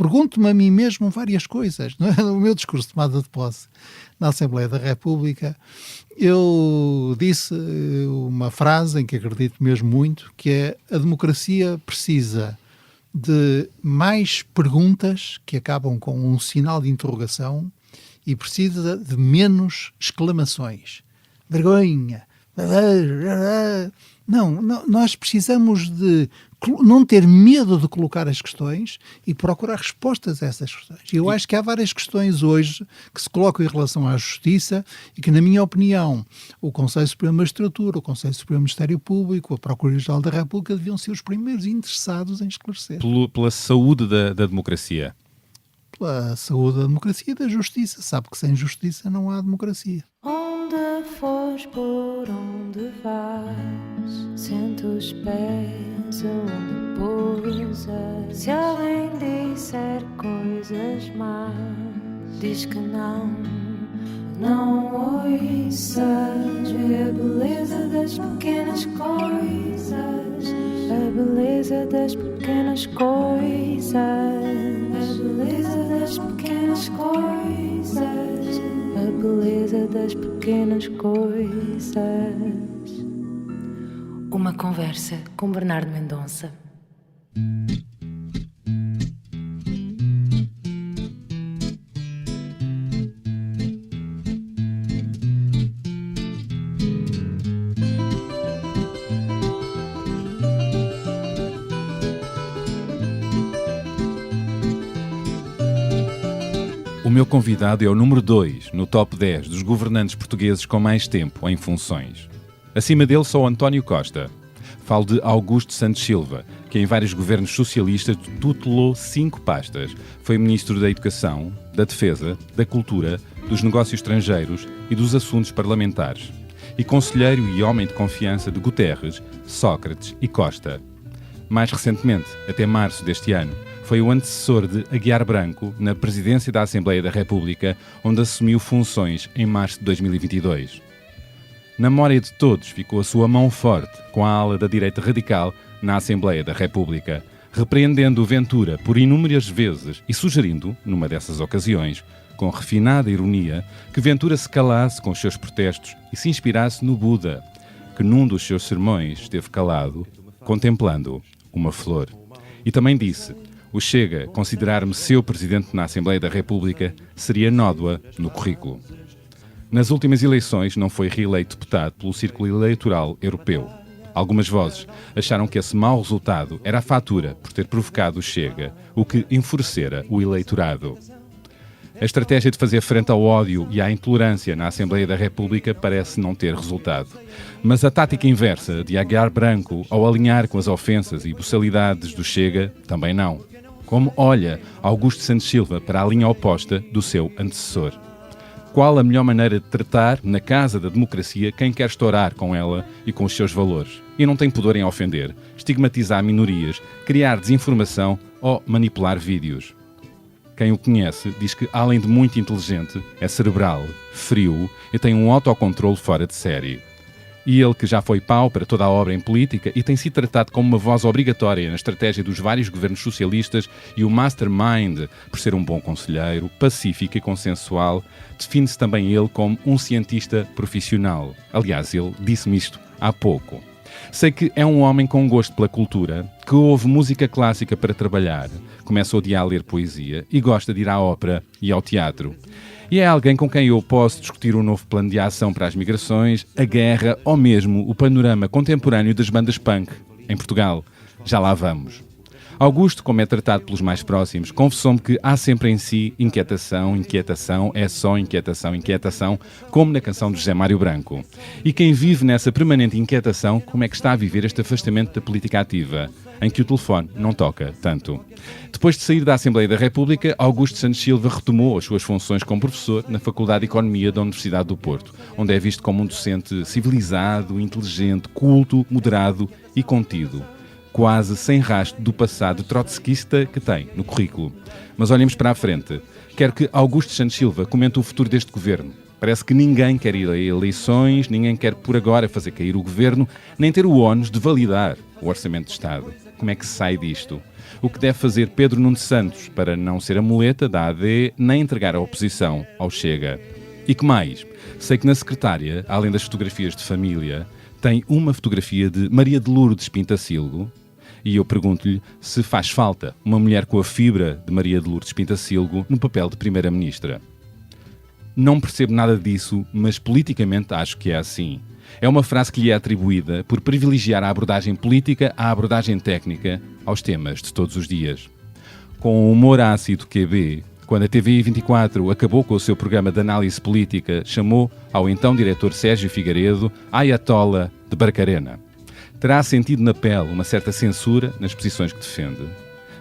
pergunto-me a mim mesmo várias coisas. Não é? No meu discurso de tomada de posse na Assembleia da República, eu disse uma frase em que acredito mesmo muito, que é: a democracia precisa de mais perguntas que acabam com um sinal de interrogação e precisa de menos exclamações. Vergonha! Não, nós precisamos de não ter medo de colocar as questões e procurar respostas a essas questões. Eu acho que há várias questões hoje que se colocam em relação à justiça e que, na minha opinião, o Conselho Supremo de Magistratura, o Conselho Supremo do Ministério Público, a Procuradoria-Geral da República deviam ser os primeiros interessados em esclarecer. Pela saúde da democracia. Pela saúde da democracia e da justiça. Sabe que sem justiça não há democracia. Onde fores, por onde vais, sente os pés onde pousas. Se alguém disser coisas más, diz que não ouças. Vê a beleza das pequenas coisas, a beleza das pequenas coisas, a beleza das pequenas coisas, a beleza das pequenas coisas. Uma conversa com Bernardo Mendonça. O meu convidado é o número 2 no top 10 dos governantes portugueses com mais tempo em funções. Acima dele só António Costa. Falo de Augusto Santos Silva, que em vários governos socialistas tutelou 5 pastas. Foi Ministro da Educação, da Defesa, da Cultura, dos Negócios Estrangeiros e dos Assuntos Parlamentares. E conselheiro e homem de confiança de Guterres, Sócrates e Costa. Mais recentemente, até março deste ano, foi o antecessor de Aguiar Branco na presidência da Assembleia da República, onde assumiu funções em março de 2022. Na memória de todos ficou a sua mão forte com a ala da direita radical na Assembleia da República, repreendendo o Ventura por inúmeras vezes e sugerindo, numa dessas ocasiões, com refinada ironia, que Ventura se calasse com os seus protestos e se inspirasse no Buda, que num dos seus sermões esteve calado, contemplando uma flor. E também disse: o Chega considerar-me seu presidente na Assembleia da República seria nódoa no currículo. Nas últimas eleições não foi reeleito deputado pelo Círculo Eleitoral Europeu. Algumas vozes acharam que esse mau resultado era a fatura por ter provocado o Chega, o que enfurecera o eleitorado. A estratégia de fazer frente ao ódio e à intolerância na Assembleia da República parece não ter resultado. Mas a tática inversa de Aguiar Branco, ao alinhar com as ofensas e boçalidades do Chega, também não. Como olha Augusto Santos Silva para a linha oposta do seu antecessor? Qual a melhor maneira de tratar, na casa da democracia, quem quer estourar com ela e com os seus valores? E não tem pudor em ofender, estigmatizar minorias, criar desinformação ou manipular vídeos. Quem o conhece diz que, além de muito inteligente, é cerebral, frio e tem um autocontrole fora de série. E ele, que já foi pau para toda a obra em política e tem sido tratado como uma voz obrigatória na estratégia dos vários governos socialistas e o mastermind por ser um bom conselheiro, pacífico e consensual, define-se também ele como um cientista profissional. Aliás, ele disse-me isto há pouco. Sei que é um homem com gosto pela cultura, que ouve música clássica para trabalhar, começa a odiar ler poesia e gosta de ir à ópera e ao teatro. E é alguém com quem eu posso discutir um novo plano de ação para as migrações, a guerra ou mesmo o panorama contemporâneo das bandas punk em Portugal. Já lá vamos. Augusto, como é tratado pelos mais próximos, confessou-me que há sempre em si inquietação, é só inquietação, como na canção de José Mário Branco. E quem vive nessa permanente inquietação, como é que está a viver este afastamento da política ativa, em que o telefone não toca tanto? Depois de sair da Assembleia da República, Augusto Santos Silva retomou as suas funções como professor na Faculdade de Economia da Universidade do Porto, onde é visto como um docente civilizado, inteligente, culto, moderado e contido, quase sem rastro do passado trotskista que tem no currículo. Mas olhemos para a frente. Quero que Augusto Santos Silva comente o futuro deste governo. Parece que ninguém quer ir a eleições, ninguém quer por agora fazer cair o governo, nem ter o ónus de validar o Orçamento de Estado. como é que se sai disto? O que deve fazer Pedro Nuno Santos para não ser a muleta da AD nem entregar a oposição ao Chega? E que mais? Sei que na secretária, além das fotografias de família, tem uma fotografia de Maria de Lourdes Pintacilgo, e eu pergunto-lhe se faz falta uma mulher com a fibra de Maria de Lourdes Pintacilgo no papel de Primeira-Ministra. Não percebo nada disso, mas politicamente acho que é assim. É uma frase que lhe é atribuída por privilegiar a abordagem política à abordagem técnica aos temas de todos os dias. Com o humor ácido QB, quando a TVI 24 acabou com o seu programa de análise política, chamou ao então diretor Sérgio Figueiredo Ayatollah de Barcarena. Terá sentido na pele uma certa censura nas posições que defende?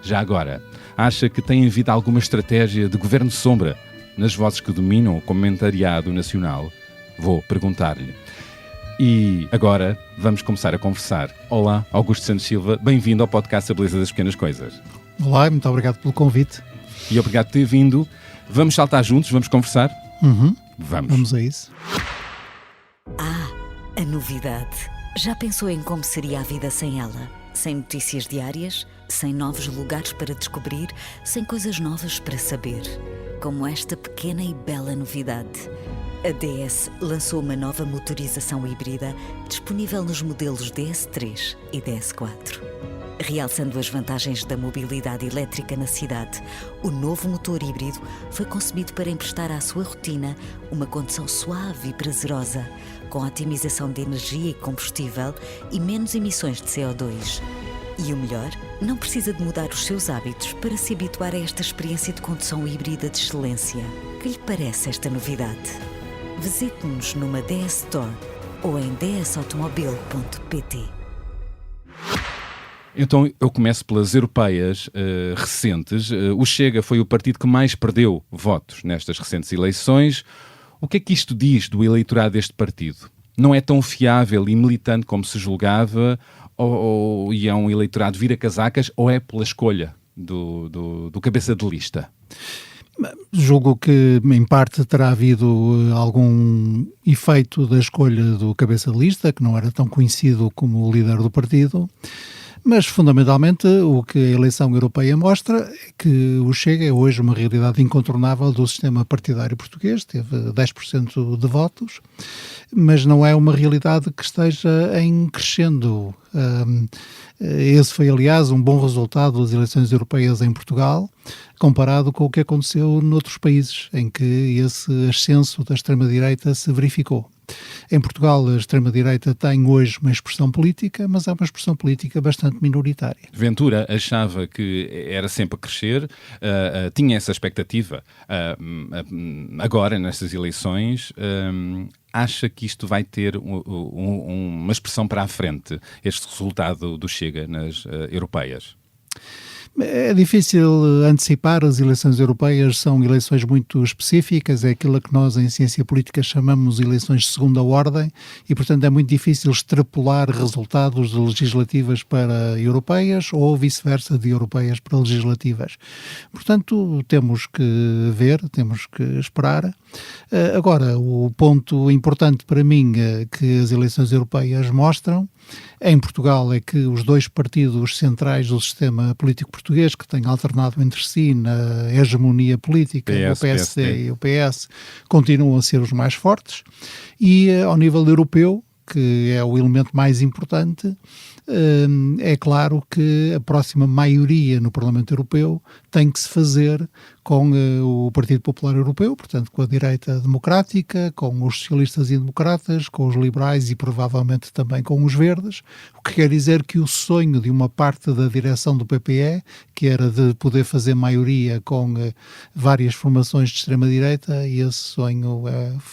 Já agora, acha que tem havido alguma estratégia de governo sombra nas vozes que dominam o comentariado nacional? Vou perguntar-lhe. E agora vamos começar a conversar. Olá, Augusto Santos Silva, bem-vindo ao podcast A Beleza das Pequenas Coisas. Olá, muito obrigado pelo convite. E obrigado por ter vindo. Vamos saltar juntos, vamos conversar? Vamos a isso. A novidade. Já pensou em como seria a vida sem ela? Sem notícias diárias, sem novos lugares para descobrir, sem coisas novas para saber. Como esta pequena e bela novidade. A DS lançou uma nova motorização híbrida disponível nos modelos DS3 e DS4. Realçando as vantagens da mobilidade elétrica na cidade, o novo motor híbrido foi concebido para emprestar à sua rotina uma condução suave e prazerosa, com otimização de energia e combustível e menos emissões de CO2. E o melhor, não precisa de mudar os seus hábitos para se habituar a esta experiência de condução híbrida de excelência. Que lhe parece esta novidade? Visite-nos numa DS Store ou em dsautomobil.pt. Então eu começo pelas europeias recentes. O Chega foi o partido que mais perdeu votos nestas recentes eleições. O que é que isto diz do eleitorado deste partido? Não é tão fiável e militante como se julgava? E é um eleitorado vira-casacas? Ou é pela escolha do cabeça de lista? Julgo que, em parte, terá havido algum efeito da escolha do cabeça de lista, que não era tão conhecido como o líder do partido, mas, fundamentalmente, o que a eleição europeia mostra é que o Chega é hoje uma realidade incontornável do sistema partidário português, teve 10% de votos, mas não é uma realidade que esteja em crescendo. Esse foi, aliás, um bom resultado das eleições europeias em Portugal, comparado com o que aconteceu noutros países, em que esse ascenso da extrema-direita se verificou. Em Portugal, a extrema-direita tem hoje uma expressão política, mas é uma expressão política bastante minoritária. Ventura achava que era sempre a crescer, tinha essa expectativa. Agora, nestas eleições, acha que isto vai ter uma expressão para a frente, este resultado do Chega nas europeias? É difícil antecipar, as eleições europeias são eleições muito específicas, é aquilo que nós em ciência política chamamos eleições de segunda ordem e, portanto, é muito difícil extrapolar resultados de legislativas para europeias ou vice-versa de europeias para legislativas. Portanto, temos que ver, temos que esperar. Agora, o ponto importante para mim que as eleições europeias mostram em Portugal é que os dois partidos centrais do sistema político português, que têm alternado entre si na hegemonia política, o PSD e o PS, continuam a ser os mais fortes. E ao nível europeu, que é o elemento mais importante, é claro que a próxima maioria no Parlamento Europeu tem que se fazer com o Partido Popular Europeu, portanto com a direita democrática, com os socialistas e democratas, com os liberais e provavelmente também com os verdes, o que quer dizer que o sonho de uma parte da direção do PPE, que era de poder fazer maioria com várias formações de extrema-direita, e esse sonho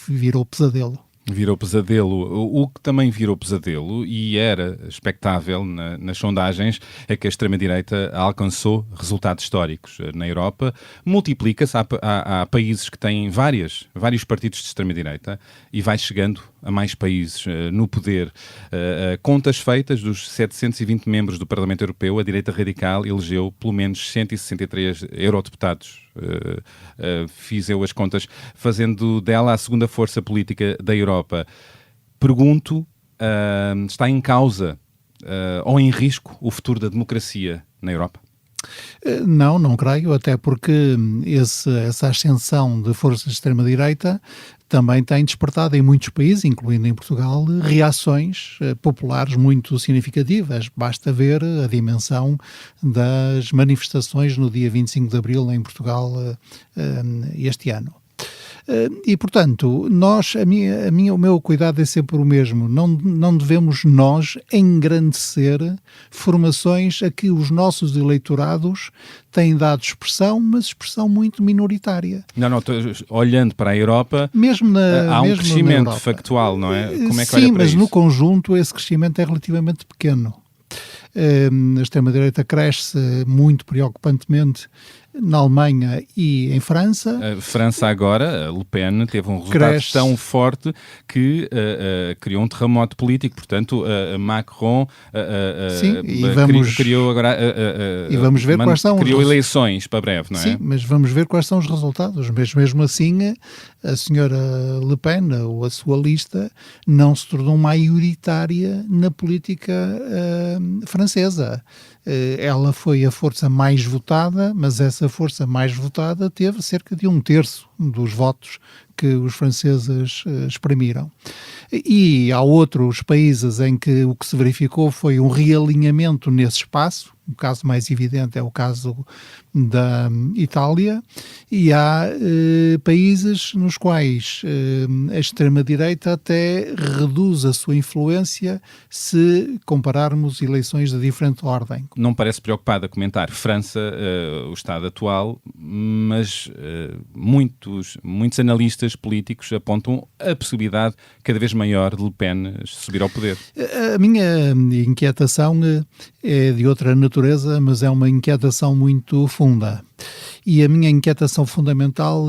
virou pesadelo. Virou pesadelo. O que também virou pesadelo, e era expectável nas sondagens, é que a extrema-direita alcançou resultados históricos na Europa. Multiplica-se, há países que têm vários partidos de extrema-direita e vai chegando a mais países no poder. Contas feitas, dos 720 membros do Parlamento Europeu, a direita radical elegeu pelo menos 163 eurodeputados. Fiz eu as contas, fazendo dela a segunda força política da Europa. Pergunto, está em causa ou em risco o futuro da democracia na Europa? Não creio, até porque essa ascensão de forças de extrema-direita também tem despertado em muitos países, incluindo em Portugal, reações populares muito significativas. Basta ver a dimensão das manifestações no dia 25 de Abril em Portugal este ano. E, portanto, o meu cuidado é sempre o mesmo. Não devemos nós engrandecer formações a que os nossos eleitorados têm dado expressão, mas expressão muito minoritária. Não, olhando para a Europa, há um crescimento factual, não é? Como é que olha Sim, para mas isso? no conjunto esse crescimento é relativamente pequeno. A extrema-direita cresce muito preocupantemente na Alemanha e em França. A França agora, Le Pen, teve um resultado tão forte que criou um terremoto político. Portanto, Macron criou agora... e vamos ver quais são criou eleições para breve, não é? Sim, mas vamos ver quais são os resultados. Mas mesmo assim, a senhora Le Pen, ou a sua lista, não se tornou maioritária na política francesa. Ela foi a força mais votada, mas essa força mais votada teve cerca de 1/3 dos votos que os franceses exprimiram. E há outros países em que o que se verificou foi um realinhamento nesse espaço. O caso mais evidente é o caso da Itália, e há países nos quais a extrema-direita até reduz a sua influência se compararmos eleições de diferente ordem. Não parece preocupado a comentar França, o estado atual, mas muitos analistas políticos apontam a possibilidade cada vez maior de Le Pen subir ao poder. A minha inquietação é de outra natureza, mas é uma inquietação muito funda. E a minha inquietação fundamental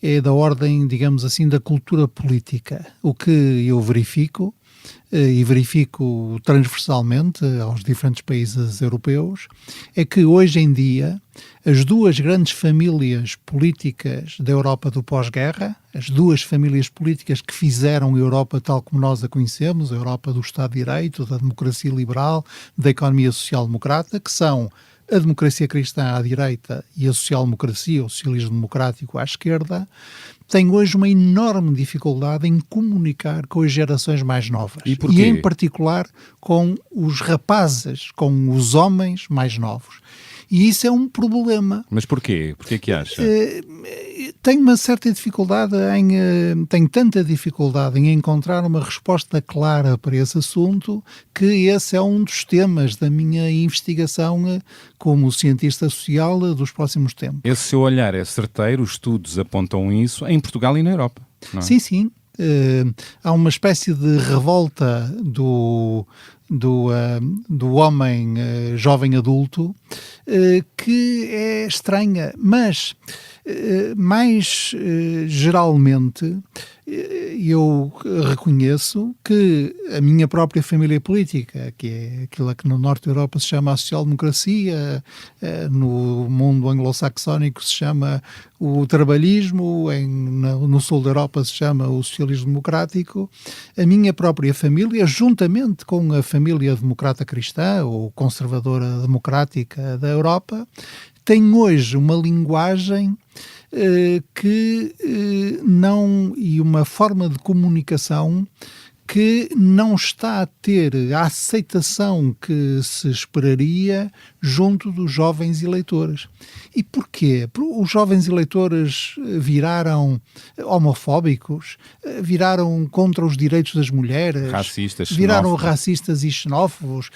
é da ordem, digamos assim, da cultura política. O que eu verifico, e verifico transversalmente aos diferentes países europeus, é que hoje em dia as duas grandes famílias políticas da Europa do pós-guerra, as duas famílias políticas que fizeram a Europa tal como nós a conhecemos, a Europa do Estado de Direito, da democracia liberal, da economia social-democrata, que são a democracia cristã à direita e a social-democracia, o socialismo democrático à esquerda, tem hoje uma enorme dificuldade em comunicar com as gerações mais novas. E porquê? E em particular com os rapazes, com os homens mais novos. E isso é um problema. Mas porquê? Porquê que acha? Tenho uma certa dificuldade tenho tanta dificuldade em encontrar uma resposta clara para esse assunto, que esse é um dos temas da minha investigação como cientista social dos próximos tempos. Esse seu olhar é certeiro, os estudos apontam isso em Portugal e na Europa, não é? Sim. Há uma espécie de revolta do homem jovem adulto que é estranha, mas mais geralmente eu reconheço que a minha própria família política, que é aquilo que no norte da Europa se chama a social-democracia, no mundo anglo-saxónico se chama o trabalhismo, no sul da Europa se chama o socialismo democrático, a minha própria família, juntamente com a família democrata cristã ou conservadora democrática da Europa, tem hoje uma linguagem e uma forma de comunicação que não está a ter a aceitação que se esperaria junto dos jovens eleitores. E porquê? Os jovens eleitores viraram homofóbicos, viraram contra os direitos das mulheres, viraram racistas e xenófobos,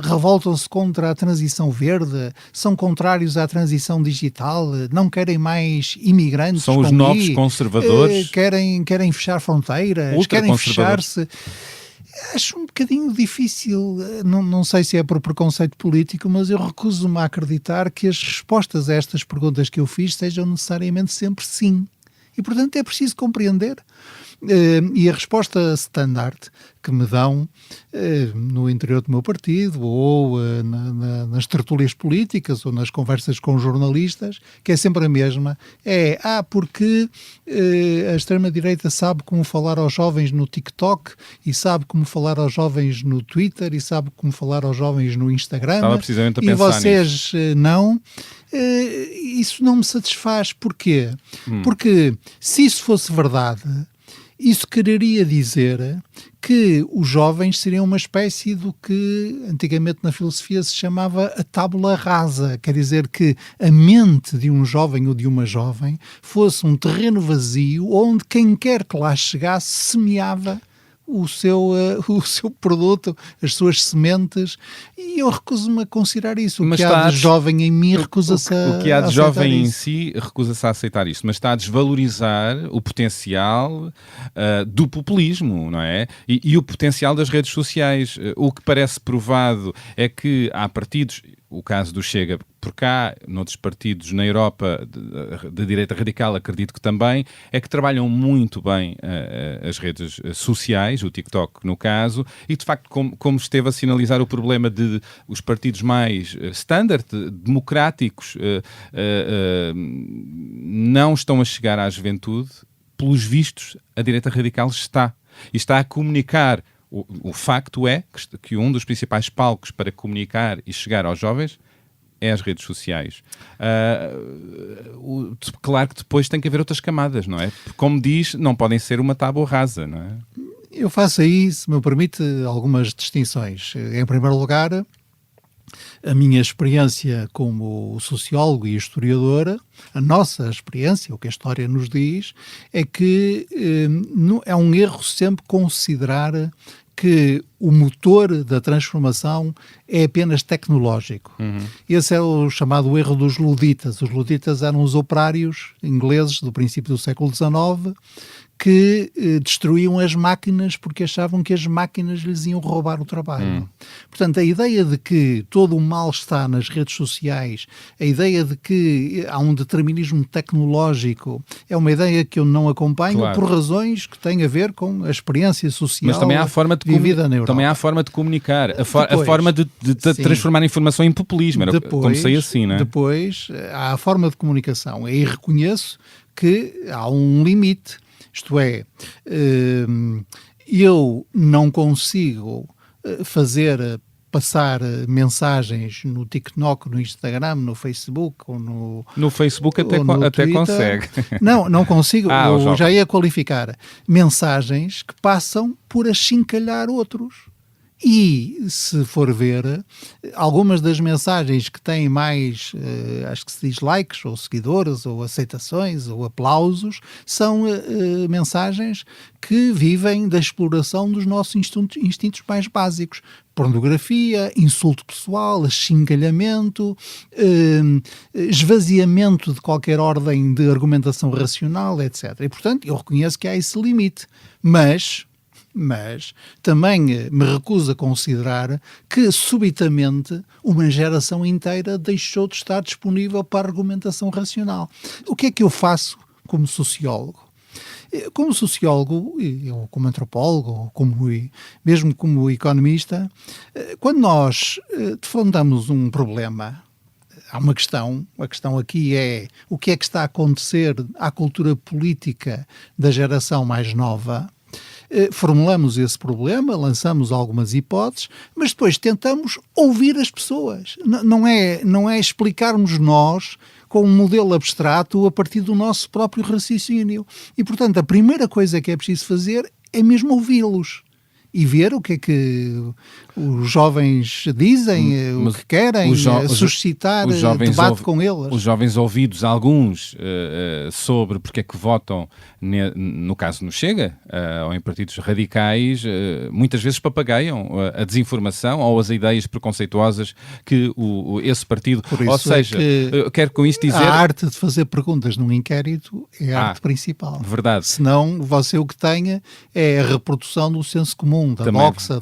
revoltam-se contra a transição verde, são contrários à transição digital, não querem mais imigrantes. São os novos conservadores. Querem fechar fronteiras, querem fechar-se. Acho um bocadinho difícil, não sei se é por preconceito político, mas eu recuso-me a acreditar que as respostas a estas perguntas que eu fiz sejam necessariamente sempre sim. E, portanto, é preciso compreender E a resposta standard que me dão no interior do meu partido ou nas tertúlias políticas ou nas conversas com jornalistas, que é sempre a mesma, é porque a extrema-direita sabe como falar aos jovens no TikTok e sabe como falar aos jovens no Twitter e sabe como falar aos jovens no Instagram. Estava precisamente a e pensar vocês não. Isso não me satisfaz. Porquê? Porque se isso fosse verdade, isso quereria dizer que os jovens seriam uma espécie do que antigamente na filosofia se chamava a tábula rasa. Quer dizer que a mente de um jovem ou de uma jovem fosse um terreno vazio onde quem quer que lá chegasse semeava o seu produto, as suas sementes, e eu recuso-me a considerar isso. O que há de jovem em mim recusa-se a O que há de jovem isso. em si recusa-se a aceitar isso, mas está a desvalorizar o potencial do populismo, não é? E o potencial das redes sociais. O que parece provado é que há partidos, o caso do Chega, por cá, noutros partidos na Europa da direita radical, acredito que também, é que trabalham muito bem as redes sociais, o TikTok no caso, e de facto, como esteve a sinalizar o problema de os partidos mais standard, democráticos, não estão a chegar à juventude, pelos vistos, a direita radical está. E está a comunicar. O facto é que um dos principais palcos para comunicar e chegar aos jovens é as redes sociais. Claro que depois tem que haver outras camadas, não é? Como diz, não podem ser uma tábua rasa, não é? Eu faço aí, se me permite, algumas distinções. Em primeiro lugar, a minha experiência como sociólogo e historiador, a nossa experiência, o que a história nos diz, é que é um erro sempre considerar que o motor da transformação é apenas tecnológico. Esse é o chamado erro dos luditas. Os luditas eram os operários ingleses do princípio do século XIX que destruíam as máquinas porque achavam que as máquinas lhes iam roubar o trabalho. Portanto, a ideia de que todo o mal está nas redes sociais, a ideia de que há um determinismo tecnológico, é uma ideia que eu não acompanho, claro, por razões que têm a ver com a experiência social. Mas também há a forma de vivida na Europa. Também há a forma de comunicar, a forma de transformar a informação em populismo. Como sei assim, não é? Depois, há a forma de comunicação. E reconheço que há um limite. Isto é, eu não consigo passar mensagens no TikTok, no Instagram, no Facebook ou no... No Facebook até consegue. Não consigo. Eu já ia qualificar mensagens que passam por achincalhar outros. E, se for ver, algumas das mensagens que têm mais, acho que se diz likes, ou seguidores, ou aceitações, ou aplausos, são mensagens que vivem da exploração dos nossos instintos mais básicos. Pornografia, insulto pessoal, achincalhamento, esvaziamento de qualquer ordem de argumentação racional, etc. E, portanto, eu reconheço que há esse limite. Mas também me recuso a considerar que subitamente uma geração inteira deixou de estar disponível para a argumentação racional. O que é que eu faço como sociólogo? Como sociólogo, ou como antropólogo, ou mesmo como economista, quando nós defrontamos um problema, há uma questão. A questão aqui é o que é que está a acontecer à cultura política da geração mais nova. Formulamos esse problema, lançamos algumas hipóteses, mas depois tentamos ouvir as pessoas. Não é explicarmos nós com um modelo abstrato a partir do nosso próprio raciocínio. E, portanto, a primeira coisa que é preciso fazer é mesmo ouvi-los e ver o que é que os jovens dizem, o que querem, suscitar debate com eles. Os jovens ouvidos, alguns, sobre porque é que votam, no caso no Chega, ou em partidos radicais, muitas vezes papagaiam a desinformação ou as ideias preconceituosas que esse partido... Por isso ou seja, quero com isto dizer... A arte de fazer perguntas num inquérito é a arte principal. Verdade. Senão, você o que tenha é a reprodução do senso comum comum, da Também. doxa,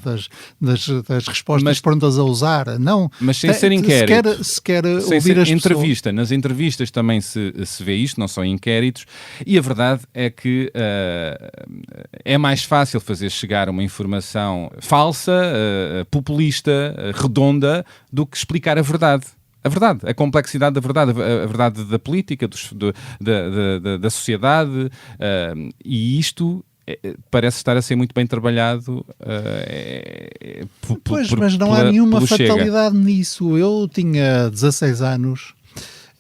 das respostas prontas a usar. Não. Mas sem ser inquérito. Se quer sem ouvir ser as entrevista. Nas entrevistas também se vê isto, não são inquéritos, e a verdade é que é mais fácil fazer chegar uma informação falsa, populista, redonda, do que explicar a verdade. A verdade, a complexidade da verdade, a verdade da política, da sociedade, e isto parece estar a ser muito bem trabalhado. Mas não há nenhuma Chega. fatalidade nisso. Eu tinha 16 anos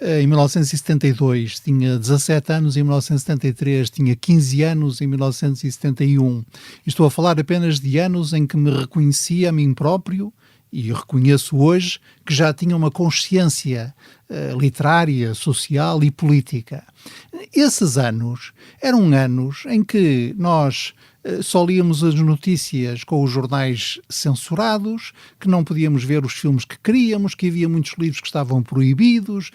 em 1972, tinha 17 anos em 1973, tinha 15 anos em 1971. Estou a falar apenas de anos em que me reconhecia a mim próprio, e reconheço hoje que já tinha uma consciência literária, social e política. Esses anos eram anos em que nós só líamos as notícias com os jornais censurados, que não podíamos ver os filmes que queríamos, que havia muitos livros que estavam proibidos.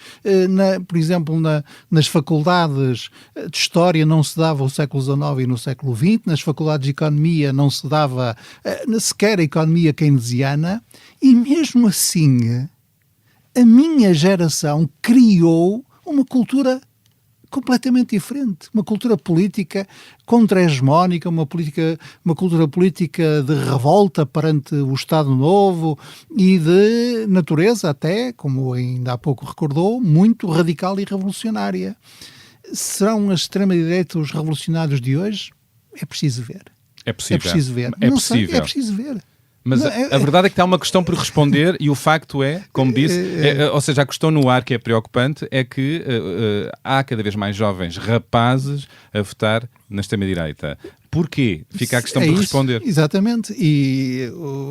Por exemplo, nas faculdades de História não se dava o século XIX e no século XX, nas faculdades de Economia não se dava sequer a economia keynesiana, e mesmo assim a minha geração criou uma cultura completamente diferente, uma cultura política contra-hegemónica, uma cultura política de revolta perante o Estado Novo e de natureza até, como ainda há pouco recordou, muito radical e revolucionária. Serão a extrema-direita os revolucionários de hoje? É preciso ver. É possível. É preciso ver. É Não possível. sei, é preciso ver. Mas Não, a verdade é que há uma questão por responder, e o facto é, como disse, ou seja, a questão no ar que é preocupante é que há cada vez mais jovens rapazes a votar na extrema-direita. Porquê? Fica a questão por responder. Exatamente. E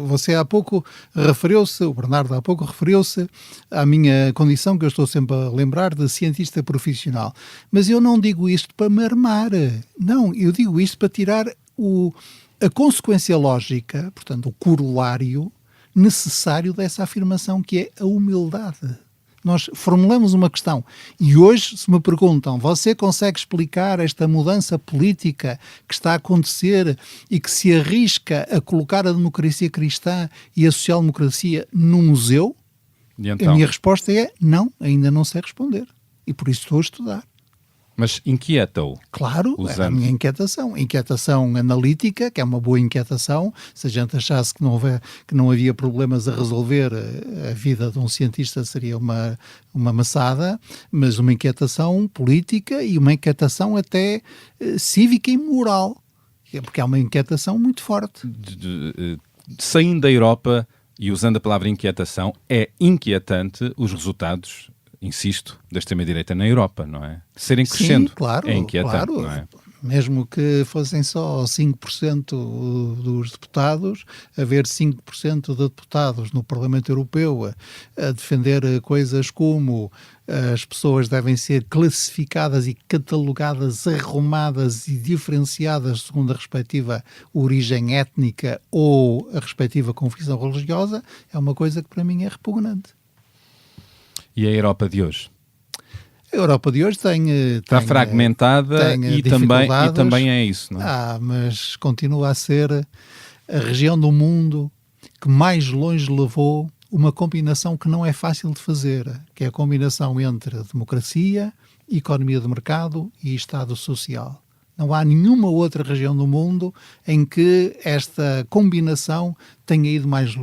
você há pouco referiu-se, o Bernardo há pouco referiu-se à minha condição, que eu estou sempre a lembrar, de cientista profissional. Mas eu não digo isto para me armar. Não, eu digo isto para tirar a consequência lógica, portanto, o corolário necessário dessa afirmação, que é a humildade. Nós formulamos uma questão e hoje, se me perguntam, você consegue explicar esta mudança política que está a acontecer e que se arrisca a colocar a democracia cristã e a social-democracia no museu? E então? A minha resposta é não, ainda não sei responder. E por isso estou a estudar. Mas inquieta-o. Claro, era a minha inquietação. Inquietação analítica, que é uma boa inquietação. Se a gente achasse que não havia problemas a resolver, a vida de um cientista seria uma maçada, mas uma inquietação política e uma inquietação até cívica e moral, porque é uma inquietação muito forte. Saindo da Europa e usando a palavra inquietação, é inquietante os resultados, insisto, da extrema-direita na Europa, não é? Serem crescendo. Sim, claro, é inquietante, claro. não é? Mesmo que fossem só 5% dos deputados, haver 5% de deputados no Parlamento Europeu a defender coisas como as pessoas devem ser classificadas e catalogadas, arrumadas e diferenciadas segundo a respectiva origem étnica ou a respectiva confissão religiosa, é uma coisa que para mim é repugnante. E a Europa de hoje? A Europa de hoje está fragmentada e também é isso, não é? Mas continua a ser a região do mundo que mais longe levou uma combinação que não é fácil de fazer, que é a combinação entre democracia, economia de mercado e Estado social. Não há nenhuma outra região do mundo em que esta combinação tenha ido mais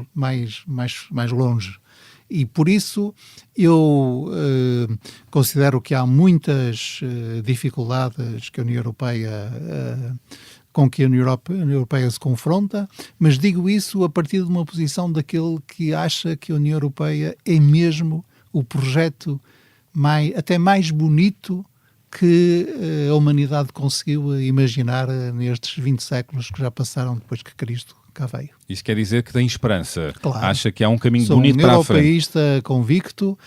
longe. E por isso eu considero que há muitas dificuldades que a União Europeia, com que a União Europeia se confronta, mas digo isso a partir de uma posição daquele que acha que a União Europeia é mesmo o projeto até mais bonito que a humanidade conseguiu imaginar nestes 20 séculos que já passaram depois que Cristo cá veio. Isso quer dizer que tem esperança. Claro. Acha que há um caminho Sou bonito para a frente. Sou um europeísta convicto.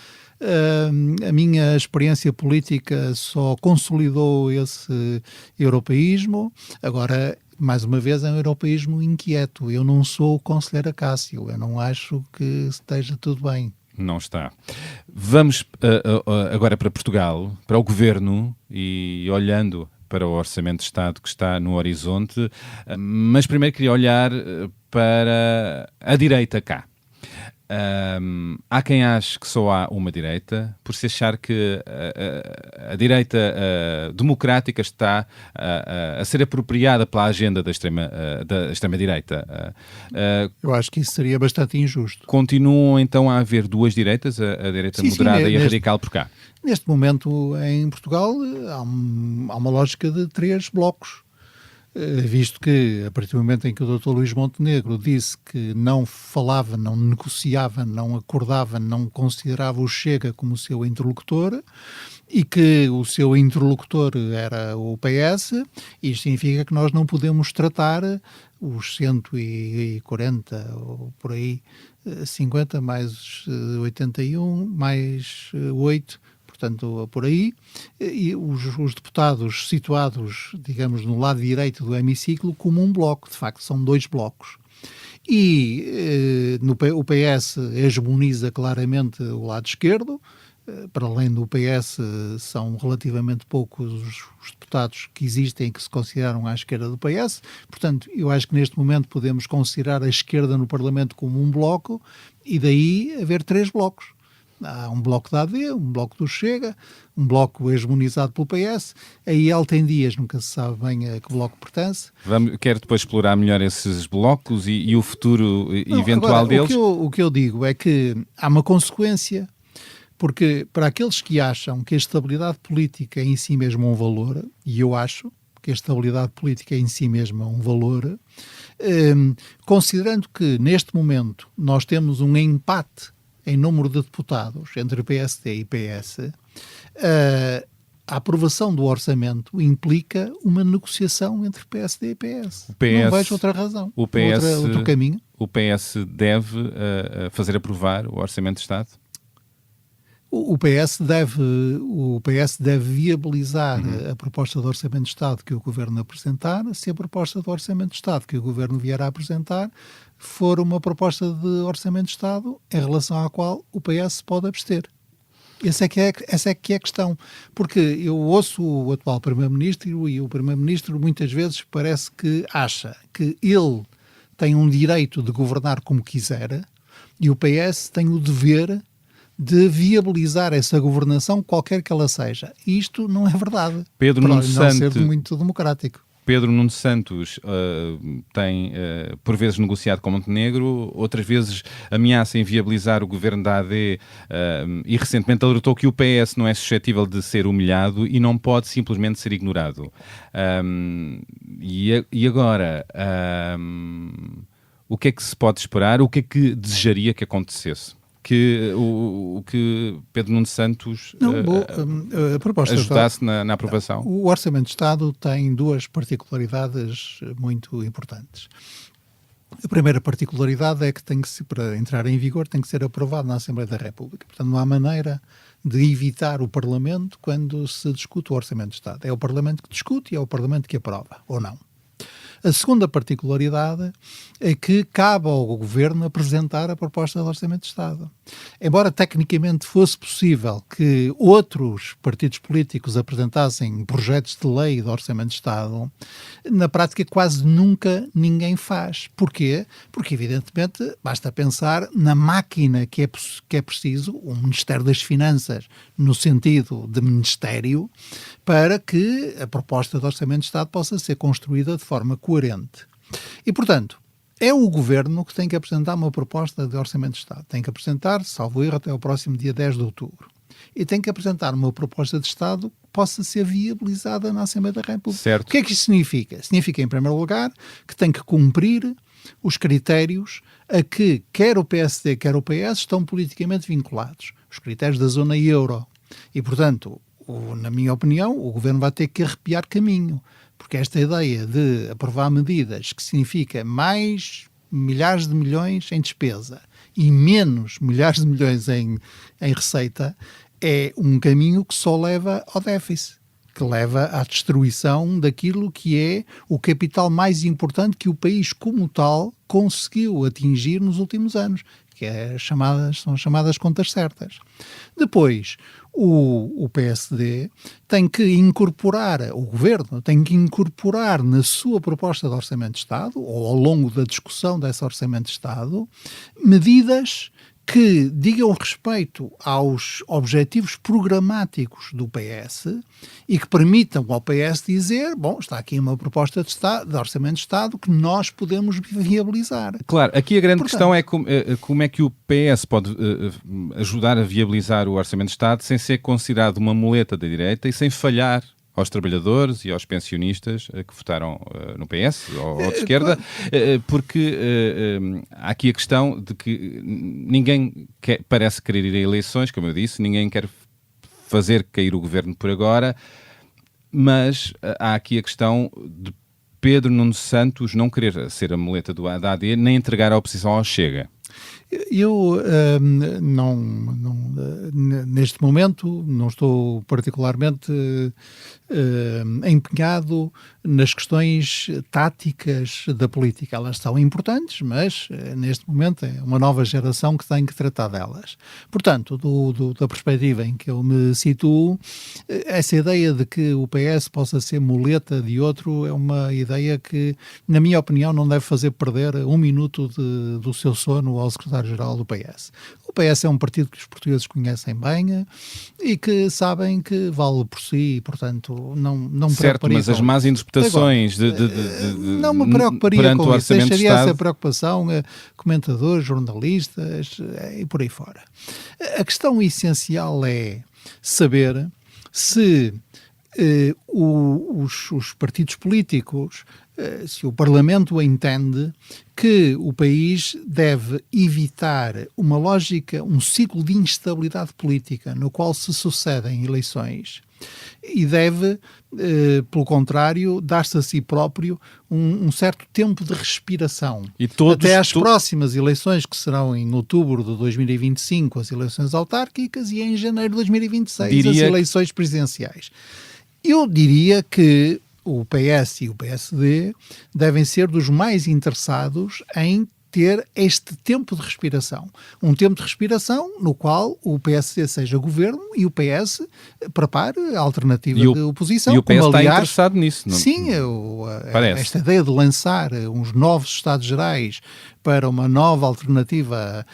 A minha experiência política só consolidou esse europeísmo. Agora, mais uma vez, é um europeísmo inquieto. Eu não sou o conselheiro Acácio. Eu não acho que esteja tudo bem. Não está. Vamos agora para Portugal, para o governo, e olhando para o Orçamento de Estado que está no horizonte, mas primeiro queria olhar para a direita cá. Há quem ache que só há uma direita, por se achar que a direita democrática está a ser apropriada pela agenda da extrema-direita. Eu acho que isso seria bastante injusto. Continuam então a haver duas direitas, a direita moderada e a radical por cá? Neste momento, em Portugal, há uma lógica de 3 blocos. Visto que, a partir do momento em que o Dr. Luís Montenegro disse que não falava, não negociava, não acordava, não considerava o Chega como seu interlocutor e que o seu interlocutor era o PS, isto significa que nós não podemos tratar os 140 ou por aí, 50 mais 81 mais 8, portanto, por aí, e os deputados situados, digamos, no lado direito do hemiciclo, como um bloco. De facto, são 2 blocos. E o PS hegemoniza claramente o lado esquerdo. Para além do PS, são relativamente poucos os deputados que existem e que se consideram à esquerda do PS. Portanto, eu acho que neste momento podemos considerar a esquerda no Parlamento como um bloco e daí haver 3 blocos. Há um bloco da AD, um bloco do Chega, um bloco hegemonizado pelo PS. Aí Altem Dias, nunca se sabe bem a que bloco pertence. Quero depois explorar melhor esses blocos e o futuro eventual agora, deles. O que eu digo é que há uma consequência, porque para aqueles que acham que a estabilidade política é em si mesmo um valor, e eu acho que a estabilidade política é em si mesma um valor, considerando que neste momento nós temos um empate em número de deputados entre PSD e PS, a aprovação do orçamento implica uma negociação entre PSD e PS. Não vejo outra razão, outro caminho. O PS deve fazer aprovar o Orçamento de Estado? O PS deve viabilizar a proposta de Orçamento de Estado que o Governo apresentar, se a proposta de Orçamento de Estado que o Governo vier a apresentar for uma proposta de Orçamento de Estado em relação à qual o PS pode abster. Essa é que é a questão. Porque eu ouço o atual Primeiro-Ministro e o Primeiro-Ministro muitas vezes parece que acha que ele tem um direito de governar como quiser e o PS tem o dever de viabilizar essa governação, qualquer que ela seja. E isto não é verdade. Pedro Nuno Santos, ser muito democrático. Pedro Nuno Santos tem, por vezes, negociado com Montenegro, outras vezes ameaça inviabilizar o governo da AD e recentemente alertou que o PS não é suscetível de ser humilhado e não pode simplesmente ser ignorado. E agora, o que é que se pode esperar? O que é que desejaria que acontecesse? O que Pedro Nuno Santos ajudasse na aprovação? O Orçamento de Estado tem 2 particularidades muito importantes. A primeira particularidade é que para entrar em vigor, tem que ser aprovado na Assembleia da República. Portanto, não há maneira de evitar o Parlamento quando se discute o Orçamento de Estado. É o Parlamento que discute e é o Parlamento que aprova, ou não. A segunda particularidade é que cabe ao Governo apresentar a proposta de Orçamento de Estado. Embora tecnicamente fosse possível que outros partidos políticos apresentassem projetos de lei de Orçamento de Estado, na prática quase nunca ninguém faz. Porquê? Porque evidentemente basta pensar na máquina que é preciso, o Ministério das Finanças, no sentido de ministério, para que a proposta de Orçamento de Estado possa ser construída de forma coerente. E, portanto, é o Governo que tem que apresentar uma proposta de Orçamento de Estado. Tem que apresentar, salvo erro, até o próximo dia 10 de outubro. E tem que apresentar uma proposta de Estado que possa ser viabilizada na Assembleia da República. Certo. O que é que isso significa? Significa, em primeiro lugar, que tem que cumprir os critérios a que quer o PSD, quer o PS estão politicamente vinculados. Os critérios da zona euro. E, portanto, na minha opinião, o Governo vai ter que arrepiar caminho, porque esta ideia de aprovar medidas que significa mais milhares de milhões em despesa e menos milhares de milhões em receita é um caminho que só leva ao déficit, que leva à destruição daquilo que é o capital mais importante que o país como tal conseguiu atingir nos últimos anos, que são chamadas contas certas. Depois, O PSD tem que incorporar, o Governo tem que incorporar na sua proposta de Orçamento de Estado, ou ao longo da discussão desse Orçamento de Estado, medidas que digam respeito aos objetivos programáticos do PS e que permitam ao PS dizer, bom, está aqui uma proposta de Orçamento de Estado que nós podemos viabilizar. Claro, aqui a grande questão é como é que o PS pode ajudar a viabilizar o Orçamento de Estado sem ser considerado uma muleta da direita e sem falhar aos trabalhadores e aos pensionistas que votaram no PS ou de esquerda, porque há aqui a questão de que ninguém parece querer ir a eleições, como eu disse, ninguém quer fazer cair o governo por agora, mas há aqui a questão de Pedro Nuno Santos não querer ser a muleta da AD nem entregar a oposição ao Chega. Eu neste momento não estou particularmente empenhado nas questões táticas da política. Elas são importantes, mas neste momento é uma nova geração que tem que tratar delas. Portanto, da perspectiva em que eu me situo, essa ideia de que o PS possa ser muleta de outro é uma ideia que, na minha opinião, não deve fazer perder um minuto do seu sono ao secretário-geral do PS. O PS é um partido que os portugueses conhecem bem e que sabem que vale por si e, portanto, não me certo, mas as más interpretações não me preocuparia com isso. Deixaria essa preocupação a comentadores, jornalistas e por aí fora. A questão essencial é saber se os partidos políticos, se o Parlamento entende que o país deve evitar uma lógica, um ciclo de instabilidade política no qual se sucedem eleições e deve, pelo contrário, dar-se a si próprio um certo tempo de respiração. Até às próximas eleições, que serão em outubro de 2025, as eleições autárquicas, e em janeiro de 2026, as eleições presidenciais. Eu diria que o PS e o PSD devem ser dos mais interessados em ter este tempo de respiração. Um tempo de respiração no qual o PSD seja governo e o PS prepare a alternativa de oposição. E o PS está interessado nisso, não? Sim, esta ideia de lançar uns novos Estados-Gerais para uma nova alternativa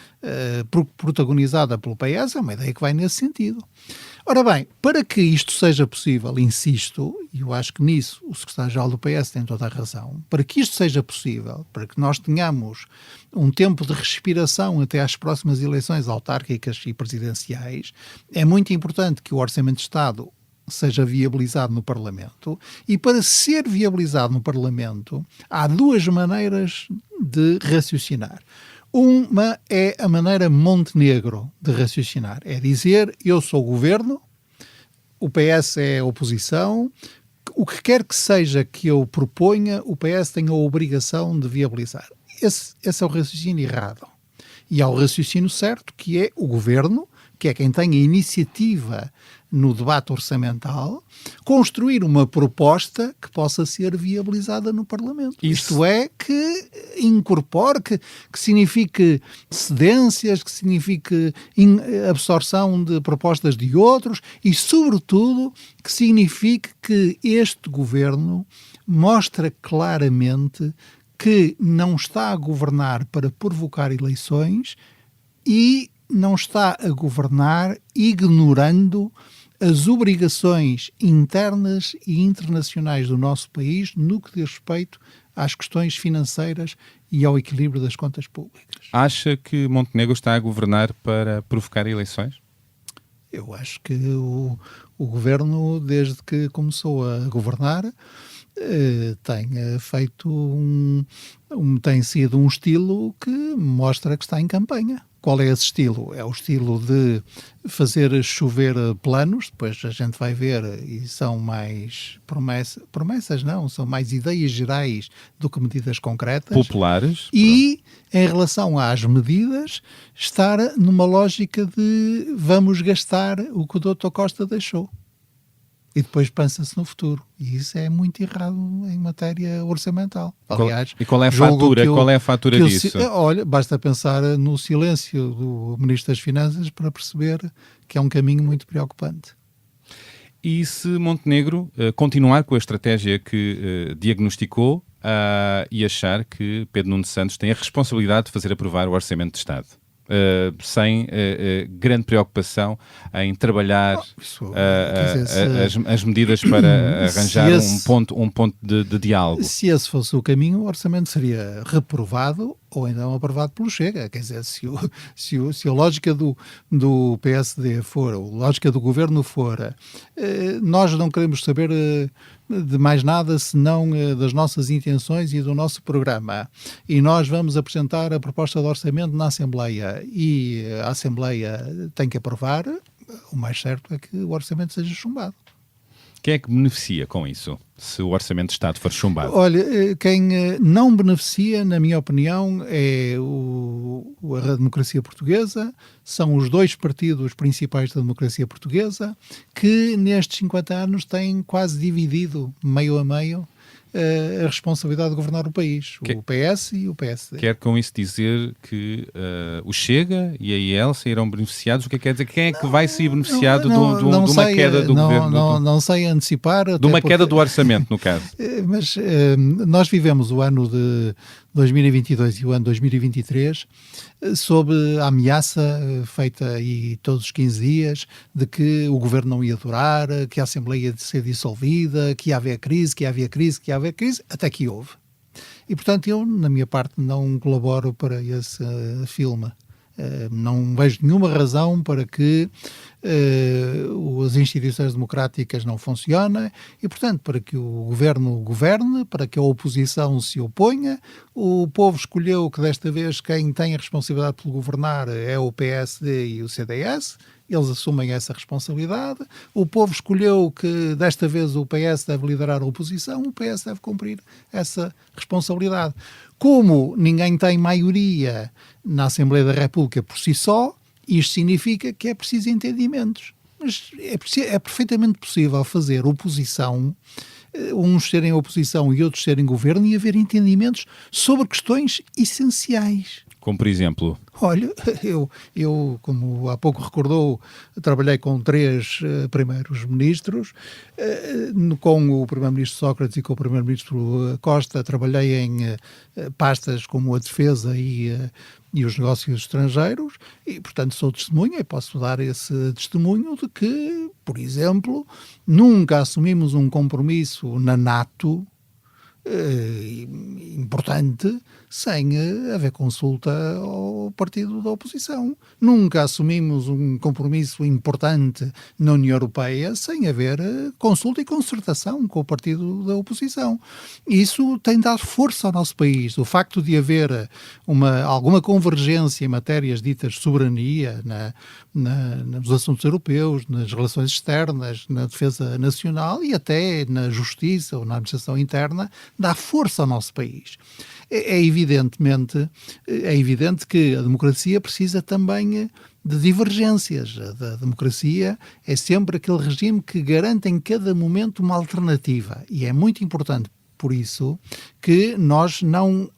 protagonizada pelo PS é uma ideia que vai nesse sentido. Ora bem, para que isto seja possível, insisto, e eu acho que nisso o secretário-geral do PS tem toda a razão, para que isto seja possível, para que nós tenhamos um tempo de respiração até às próximas eleições autárquicas e presidenciais, é muito importante que o Orçamento de Estado seja viabilizado no Parlamento, e para ser viabilizado no Parlamento há duas maneiras de raciocinar. Uma é a maneira Montenegro de raciocinar. É dizer, eu sou o governo, o PS é a oposição, o que quer que seja que eu proponha, o PS tem a obrigação de viabilizar. Esse é o raciocínio errado. E há o raciocínio certo, que é o governo, que é quem tem a iniciativa no debate orçamental, construir uma proposta que possa ser viabilizada no Parlamento. Isto é, que incorpore, que signifique cedências, que signifique absorção de propostas de outros e, sobretudo, que signifique que este governo mostra claramente que não está a governar para provocar eleições e não está a governar ignorando as obrigações internas e internacionais do nosso país no que diz respeito às questões financeiras e ao equilíbrio das contas públicas. Acha que Montenegro está a governar para provocar eleições? Eu acho que o governo, desde que começou a governar, tem feito tem sido um estilo que mostra que está em campanha. Qual é esse estilo? É o estilo de fazer chover planos, depois a gente vai ver, e são mais promessas não, são mais ideias gerais do que medidas concretas. Populares. E, em relação às medidas, estar numa lógica de vamos gastar o que o Dr. Costa deixou. E depois pensa-se no futuro. E isso é muito errado em matéria orçamental. Aliás, e qual é a julgo fatura? que o- Qual é a fatura que o disso? olha, basta pensar no silêncio do Ministro das Finanças para perceber que é um caminho muito preocupante. E se Montenegro continuar com a estratégia que diagnosticou e achar que Pedro Nuno Santos tem a responsabilidade de fazer aprovar o Orçamento de Estado? Sem grande preocupação em trabalhar as medidas para arranjar um ponto de diálogo. Se esse fosse o caminho, o orçamento seria reprovado ou então aprovado pelo Chega. Quer dizer, se a lógica do PSD for, a lógica do governo for, nós não queremos saber de mais nada senão das nossas intenções e do nosso programa. E nós vamos apresentar a proposta de orçamento na Assembleia e a Assembleia tem que aprovar, o mais certo é que o orçamento seja chumbado. Quem é que beneficia com isso, se o Orçamento de Estado for chumbado? Olha, quem não beneficia, na minha opinião, é a democracia portuguesa, são os dois partidos principais da democracia portuguesa, que nestes 50 anos têm quase dividido, meio a meio, a responsabilidade de governar o país, o PS e o PSD. Quer com isso dizer que o Chega e a IEL sairão beneficiados? O que é que quer dizer? Quem é que vai sair beneficiado de uma queda do governo? Não sei antecipar. De uma queda do orçamento, no caso. Mas nós vivemos o ano de 2022 e o ano 2023 sob a ameaça feita aí todos os 15 dias de que o governo não ia durar, que a Assembleia ia ser dissolvida, que ia haver crise, até que houve. E, portanto, eu, na minha parte, não colaboro para esse filme. Não vejo nenhuma razão para que as instituições democráticas não funcionem e, portanto, para que o governo governe, para que a oposição se oponha. O povo escolheu que desta vez quem tem a responsabilidade por governar é o PSD e o CDS. Eles assumem essa responsabilidade. O povo escolheu que desta vez o PS deve liderar a oposição, o PS deve cumprir essa responsabilidade. Como ninguém tem maioria na Assembleia da República por si só, isto significa que é preciso entendimentos. Mas é perfeitamente possível fazer oposição, uns serem oposição e outros serem governo, e haver entendimentos sobre questões essenciais. Como, por exemplo? Olha, eu, como há pouco recordou, trabalhei com 3 primeiros ministros, com o primeiro-ministro Sócrates e com o primeiro-ministro Costa, trabalhei em pastas como a defesa e os negócios estrangeiros e, portanto, sou testemunha e posso dar esse testemunho de que, por exemplo, nunca assumimos um compromisso na NATO importante sem haver consulta ao partido da oposição. Nunca assumimos um compromisso importante na União Europeia sem haver consulta e concertação com o partido da oposição. Isso tem dado força ao nosso país. O facto de haver alguma convergência em matérias ditas de soberania nos assuntos europeus, nas relações externas, na defesa nacional e até na justiça ou na administração interna, dá força ao nosso país. É evidente que a democracia precisa também de divergências. A democracia é sempre aquele regime que garante em cada momento uma alternativa. E é muito importante, por isso, que nós não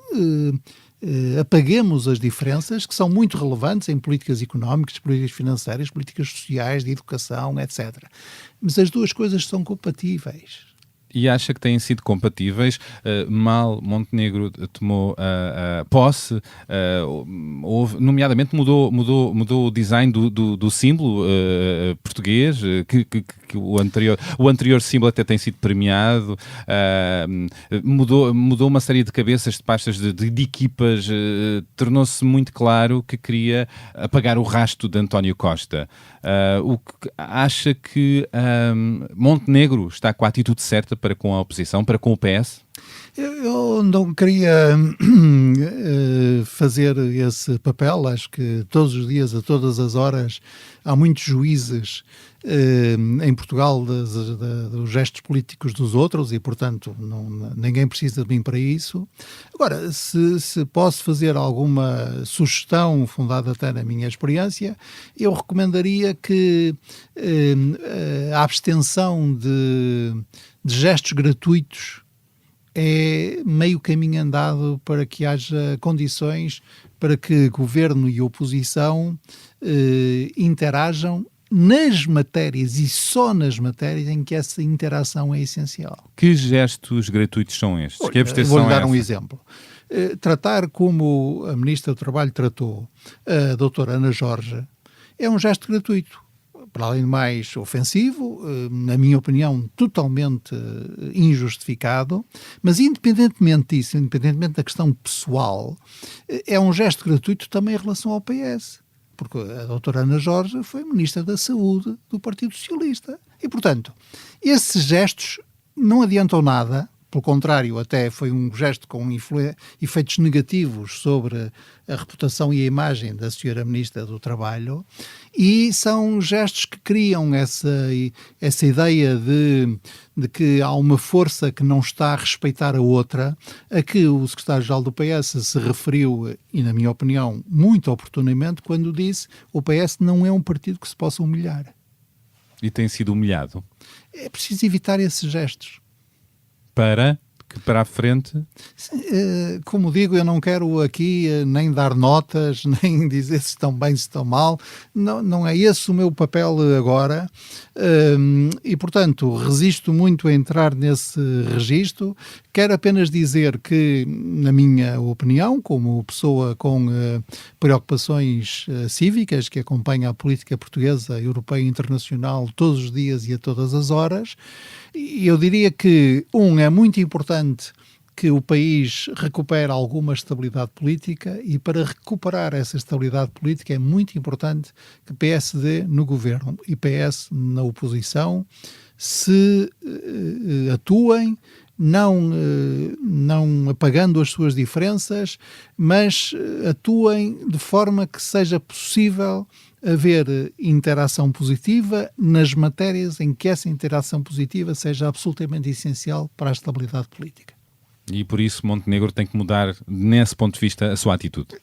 apaguemos as diferenças que são muito relevantes em políticas económicas, políticas financeiras, políticas sociais, de educação, etc. Mas as duas coisas são compatíveis. E acha que têm sido compatíveis? Mal Montenegro tomou posse, nomeadamente mudou o design do símbolo português, que o anterior símbolo até tem sido premiado, mudou uma série de cabeças de pastas de equipas, tornou-se muito claro que queria apagar o rastro de António Costa. Acha que Montenegro está com a atitude certa para com a oposição, para com o PS? Eu não queria fazer esse papel. Acho que todos os dias, a todas as horas, há muitos juízes em Portugal dos gestos políticos dos outros e, portanto, ninguém precisa de mim para isso. Agora, se posso fazer alguma sugestão fundada até na minha experiência, eu recomendaria que a abstenção de gestos gratuitos é meio caminho andado para que haja condições para que governo e oposição interajam nas matérias e só nas matérias em que essa interação é essencial. Que gestos gratuitos são estes? Que abstenção vou-lhe dar é um essa? exemplo. Tratar como a Ministra do Trabalho tratou a doutora Ana Jorge é um gesto gratuito. Para além de mais ofensivo, na minha opinião, totalmente injustificado, mas independentemente disso, independentemente da questão pessoal, é um gesto gratuito também em relação ao PS, porque a doutora Ana Jorge foi Ministra da Saúde do Partido Socialista. E, portanto, esses gestos não adiantam nada. Pelo contrário, até foi um gesto com efeitos negativos sobre a reputação e a imagem da senhora Ministra do Trabalho, e são gestos que criam essa ideia de que há uma força que não está a respeitar a outra, a que o secretário-geral do PS se referiu, e na minha opinião, muito oportunamente, quando disse que o PS não é um partido que se possa humilhar. E tem sido humilhado? É preciso evitar esses gestos. Para que para a frente... Como digo, eu não quero aqui nem dar notas, nem dizer se estão bem, se estão mal. Não é esse o meu papel agora. E, portanto, resisto muito a entrar nesse registro. Quero apenas dizer que, na minha opinião, como pessoa com preocupações cívicas, que acompanha a política portuguesa, europeia e internacional todos os dias e a todas as horas, eu diria que, é muito importante que o país recupere alguma estabilidade política, e para recuperar essa estabilidade política é muito importante que PSD no governo e PS na oposição se atuem, não apagando as suas diferenças, mas atuem de forma que seja possível haver interação positiva nas matérias em que essa interação positiva seja absolutamente essencial para a estabilidade política. E por isso Montenegro tem que mudar, nesse ponto de vista, a sua atitude.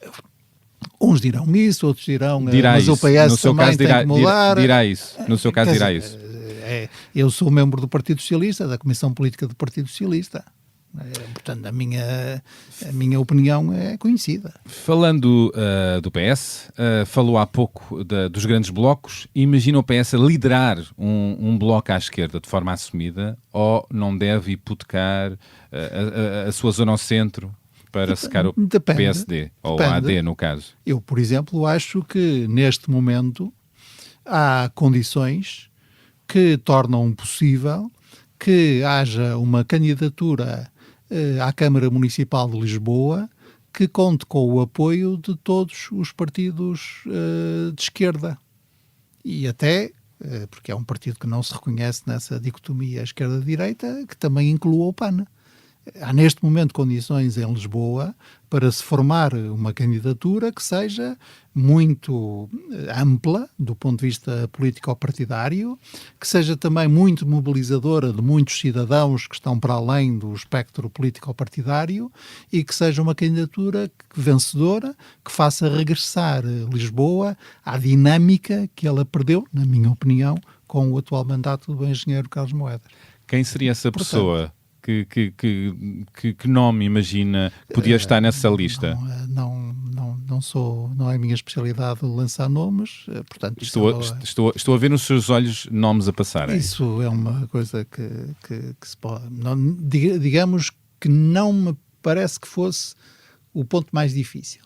Uns dirão isso, outros dirão dirá mas isso. o PS no seu também caso, tem que mudar. Dirá isso. No seu caso, dirá isso. Eu sou membro do Partido Socialista, da Comissão Política do Partido Socialista. Portanto, a minha opinião é conhecida. Falando do PS, falou há pouco dos grandes blocos. Imagina o PS a liderar um bloco à esquerda de forma assumida, ou não deve hipotecar a sua zona ao centro para secar o PSD, ou a AD no caso? Eu, por exemplo, acho que neste momento há condições que tornam possível que haja uma candidatura à Câmara Municipal de Lisboa que conte com o apoio de todos os partidos de esquerda. E até, porque é um partido que não se reconhece nessa dicotomia esquerda-direita, que também inclua o PAN. Há neste momento condições em Lisboa para se formar uma candidatura que seja muito ampla do ponto de vista político-partidário, que seja também muito mobilizadora de muitos cidadãos que estão para além do espectro político-partidário, e que seja uma candidatura vencedora, que faça regressar Lisboa à dinâmica que ela perdeu, na minha opinião, com o atual mandato do engenheiro Carlos Moedas. Quem seria essa pessoa? Que nome imagina que podia estar nessa lista? Não é a minha especialidade lançar nomes, portanto... Estou a ver nos seus olhos nomes a passarem. Isso é uma coisa que se pode... digamos que não me parece que fosse o ponto mais difícil.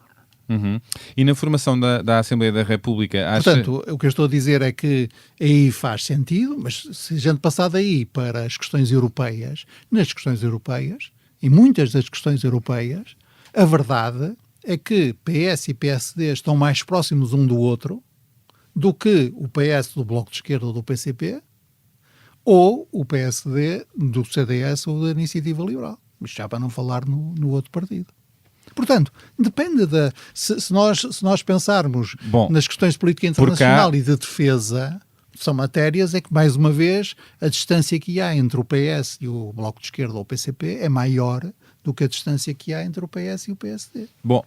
Uhum. E na formação da Assembleia da República... Portanto, o que eu estou a dizer é que aí faz sentido, mas se a gente passar daí para as questões europeias, nas questões europeias, e muitas das questões europeias, a verdade é que PS e PSD estão mais próximos um do outro do que o PS do Bloco de Esquerda ou do PCP, ou o PSD do CDS ou da Iniciativa Liberal. Isto já para não falar no outro partido. Portanto, depende da... Se nós pensarmos nas questões de política internacional e de defesa, são matérias que, mais uma vez, a distância que há entre o PS e o Bloco de Esquerda ou o PCP é maior do que a distância que há entre o PS e o PSD. Bom,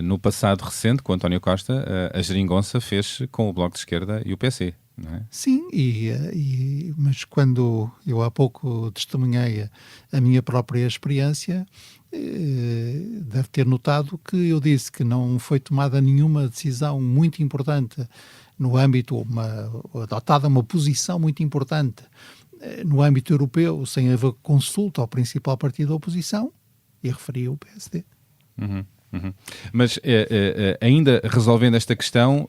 no passado recente, com António Costa, a geringonça fez com o Bloco de Esquerda e o PC, não é? Sim, mas quando eu há pouco testemunhei a minha própria experiência, deve ter notado que eu disse que não foi tomada nenhuma decisão muito importante no âmbito, adotada uma posição muito importante no âmbito europeu, sem haver consulta ao principal partido da oposição, e referia o PSD. Mas ainda resolvendo esta questão,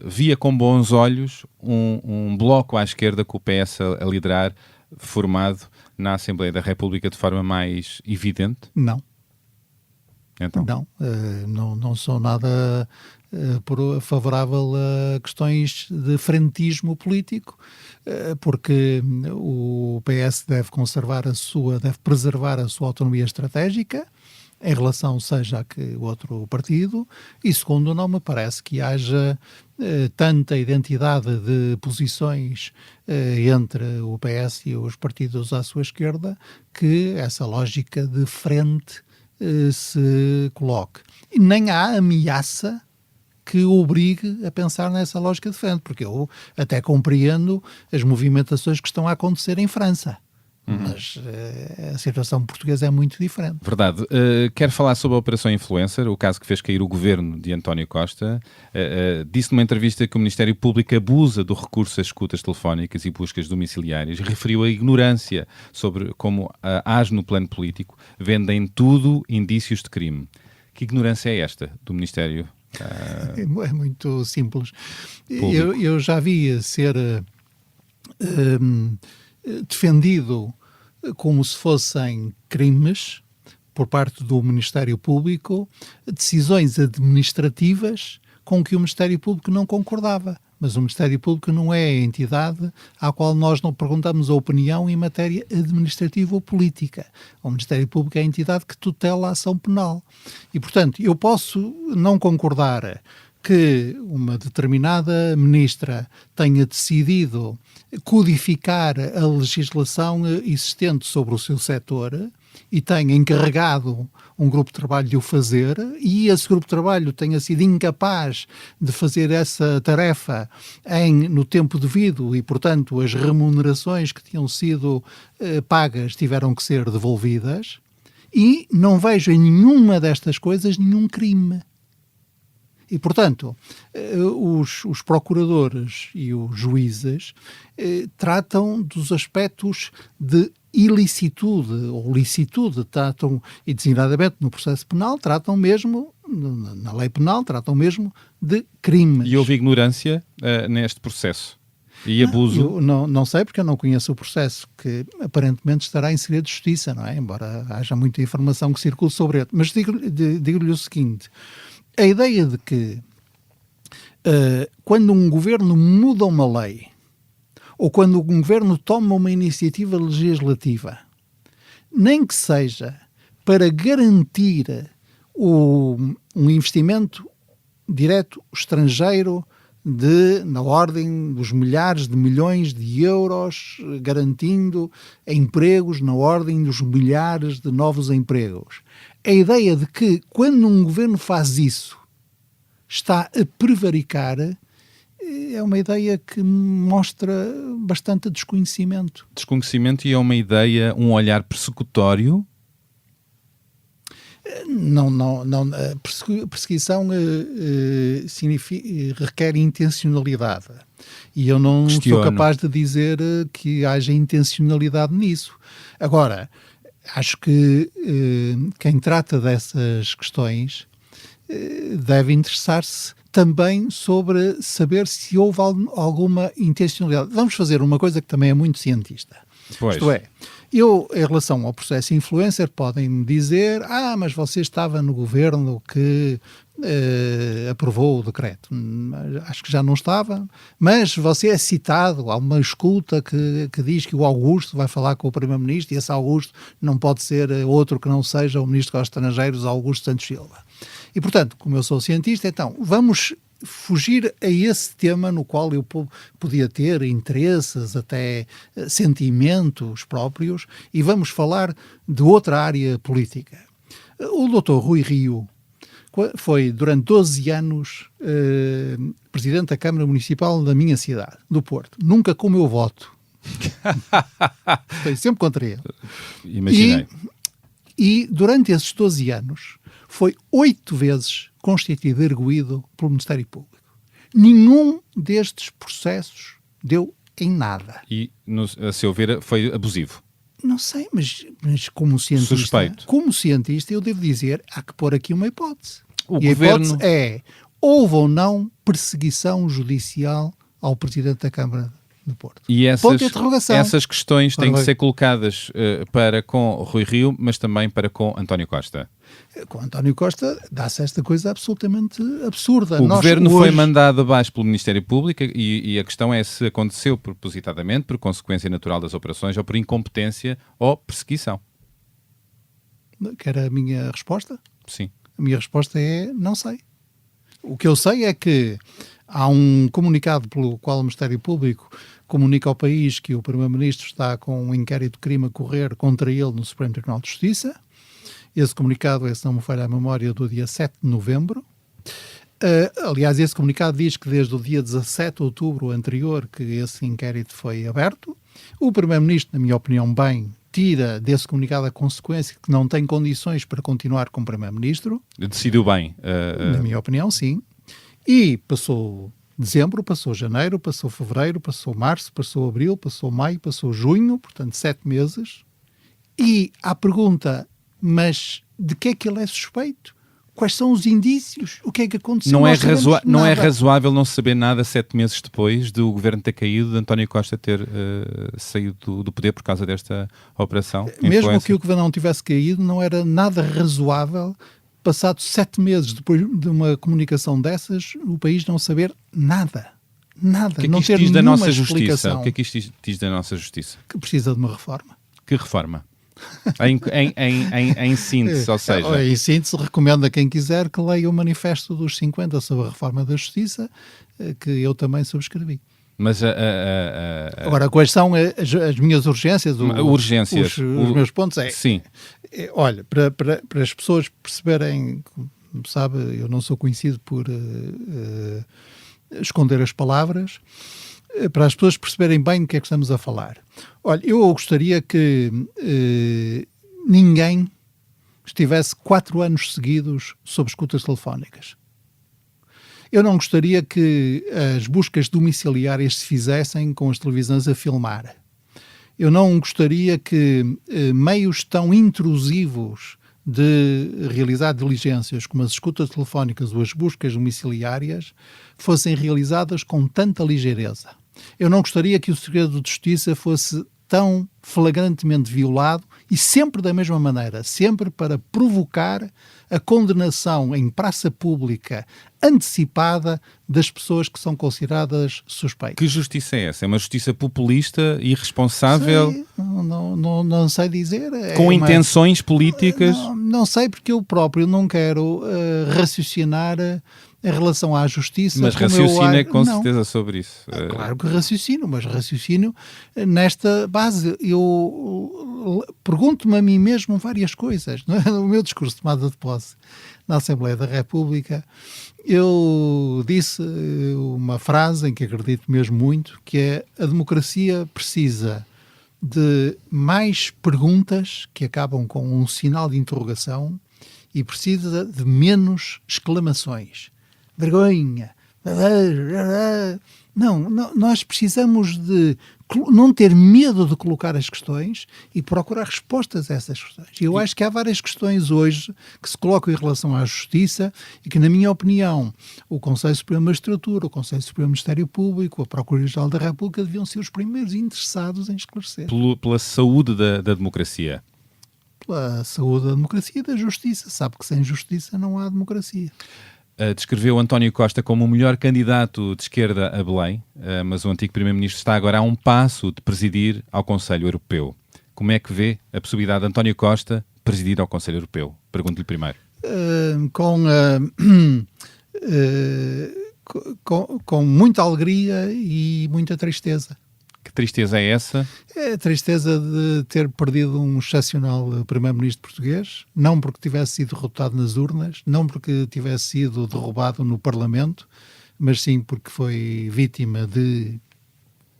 via com bons olhos um bloco à esquerda com o PS a liderar, formado na Assembleia da República de forma mais evidente? Não. Então? Não sou nada favorável a questões de frentismo político, porque o PS deve preservar a sua autonomia estratégica em relação seja a que outro partido, e segundo, não me parece que haja tanta identidade de posições entre o PS e os partidos à sua esquerda que essa lógica de frente se coloque. E nem há ameaça que obrigue a pensar nessa lógica de frente, porque eu até compreendo as movimentações que estão a acontecer em França. Mas a situação portuguesa é muito diferente. Verdade. Quero falar sobre a Operação Influencer, o caso que fez cair o governo de António Costa. Disse numa entrevista que o Ministério Público abusa do recurso às escutas telefónicas e buscas domiciliárias. Referiu a ignorância sobre como age no plano político. Vendem tudo indícios de crime. Que ignorância é esta do Ministério? É muito simples. Eu já vi ser defendido como se fossem crimes por parte do Ministério Público, decisões administrativas com que o Ministério Público não concordava. Mas o Ministério Público não é a entidade à qual nós não perguntamos a opinião em matéria administrativa ou política. O Ministério Público é a entidade que tutela a ação penal. E, portanto, eu posso não concordar que uma determinada ministra tenha decidido codificar a legislação existente sobre o seu setor e tenha encarregado um grupo de trabalho de o fazer, e esse grupo de trabalho tenha sido incapaz de fazer essa tarefa no tempo devido e, portanto, as remunerações que tinham sido pagas tiveram que ser devolvidas, e não vejo em nenhuma destas coisas nenhum crime. E, portanto, os procuradores e os juízes tratam dos aspectos de ilicitude ou licitude, tratam, e designadamente no processo penal, tratam mesmo, na lei penal, tratam mesmo de crimes. E houve ignorância neste processo? E abuso? Eu não sei, porque eu não conheço o processo, que aparentemente estará em segredo de justiça, não é? Embora haja muita informação que circule sobre ele. Mas digo-lhe o seguinte: a ideia de que quando um governo muda uma lei, ou quando um governo toma uma iniciativa legislativa, nem que seja para garantir um investimento direto estrangeiro na ordem dos milhares de milhões de euros, garantindo empregos na ordem dos milhares de novos empregos. A ideia de que, quando um governo faz isso, está a prevaricar, é uma ideia que mostra bastante desconhecimento. Desconhecimento, e é uma ideia, um olhar persecutório? Não. Perseguição requer intencionalidade. E eu não sou capaz de dizer que haja intencionalidade nisso. Agora, acho que quem trata dessas questões deve interessar-se também sobre saber se houve alguma intencionalidade. Vamos fazer uma coisa que também é muito cientista. Pois. Isto é, eu, em relação ao processo influencer, podem-me dizer, mas você estava no governo que aprovou o decreto. Acho que já não estava, mas você é citado, há uma escuta que diz que o Augusto vai falar com o Primeiro-Ministro e esse Augusto não pode ser outro que não seja o Ministro dos Estrangeiros, Augusto Santos Silva. E, portanto, como eu sou cientista, então, vamos fugir a esse tema no qual eu podia ter interesses, até sentimentos próprios, e vamos falar de outra área política. O Dr. Rui Rio foi, durante 12 anos, presidente da Câmara Municipal da minha cidade, do Porto. Nunca com o meu voto. Foi sempre contra ele. Imaginei. E durante esses 12 anos, foi 8 vezes constituído e erguido pelo Ministério Público. Nenhum destes processos deu em nada. E, a seu ver, foi abusivo. Não sei, mas como cientista... Suspeito. Como cientista, eu devo dizer, há que pôr aqui uma hipótese. O e governo... a hipótese é, houve ou não perseguição judicial ao Presidente da Câmara do Porto? E Ponto de interrogação. essas questões têm que ser colocadas para com Rui Rio, mas também para com António Costa. Com António Costa dá-se esta coisa absolutamente absurda. O governo foi mandado abaixo pelo Ministério Público e a questão é se aconteceu propositadamente, por consequência natural das operações, ou por incompetência ou perseguição. Que era a minha resposta? Sim. A minha resposta é, não sei. O que eu sei é que há um comunicado pelo qual o Ministério Público comunica ao país que o Primeiro-Ministro está com um inquérito de crime a correr contra ele no Supremo Tribunal de Justiça. Esse comunicado é, se não me falha a memória, do dia 7 de novembro. Aliás, esse comunicado diz que desde o dia 17 de outubro anterior que esse inquérito foi aberto. O Primeiro-Ministro, na minha opinião, bem, tira desse comunicado a consequência que não tem condições para continuar como Primeiro-Ministro. Decidiu bem. Na minha opinião, sim. E passou dezembro, passou janeiro, passou fevereiro, passou março, passou abril, passou maio, passou junho, portanto 7 meses. E à pergunta, mas de que é que ele é suspeito? Quais são os indícios? O que é que aconteceu? Não é razoável não saber nada 7 meses depois do governo ter caído, de António Costa ter saído do poder por causa desta operação? Mesmo que o governo não tivesse caído, não era nada razoável, passado 7 meses depois de uma comunicação dessas, o país não saber nada. Nada. O que é que não isto ter diz da nossa explicação. justiça? O que é que isto diz da nossa justiça? Que precisa de uma reforma. Que reforma? Em síntese, ou seja... Em síntese, recomendo a quem quiser que leia o manifesto dos 50 sobre a reforma da justiça, que eu também subscrevi. Mas agora, quais são as minhas urgências? Os meus pontos Sim. Olha, para as pessoas perceberem, como sabe, eu não sou conhecido por esconder as palavras, para as pessoas perceberem bem do que é que estamos a falar. Olha, eu gostaria que ninguém estivesse 4 anos seguidos sob escutas telefónicas. Eu não gostaria que as buscas domiciliárias se fizessem com as televisões a filmar. Eu não gostaria que meios tão intrusivos de realizar diligências como as escutas telefónicas ou as buscas domiciliárias fossem realizadas com tanta ligeireza. Eu não gostaria que o segredo de justiça fosse tão flagrantemente violado e sempre da mesma maneira, sempre para provocar a condenação em praça pública antecipada das pessoas que são consideradas suspeitas. Que justiça é essa? É uma justiça populista, irresponsável? Não sei dizer. Com intenções políticas? Não sei, porque eu próprio não quero raciocinar em relação à justiça. Mas raciocina com certeza sobre isso. Claro que raciocino, mas raciocínio nesta base. Eu pergunto-me a mim mesmo várias coisas. Não é? No meu discurso de tomada de posse na Assembleia da República, eu disse uma frase em que acredito mesmo muito, que é: a democracia precisa de mais perguntas que acabam com um sinal de interrogação e precisa de menos exclamações. Vergonha, Não, nós precisamos de não ter medo de colocar as questões e procurar respostas a essas questões. Eu acho que há várias questões hoje que se colocam em relação à justiça e que, na minha opinião, o Conselho Supremo de Magistratura, o Conselho Supremo do Ministério Público, a Procuradoria-Geral da República deviam ser os primeiros interessados em esclarecer. Pela saúde da democracia. Pela saúde da democracia e da justiça. Sabe que sem justiça não há democracia. Descreveu António Costa como o melhor candidato de esquerda a Belém, mas o antigo Primeiro-Ministro está agora a um passo de presidir ao Conselho Europeu. Como é que vê a possibilidade de António Costa presidir ao Conselho Europeu? Pergunto-lhe primeiro. Com muita alegria e muita tristeza. Que tristeza é essa? É a tristeza de ter perdido um excepcional primeiro-ministro português, não porque tivesse sido derrotado nas urnas, não porque tivesse sido derrubado no Parlamento, mas sim porque foi vítima de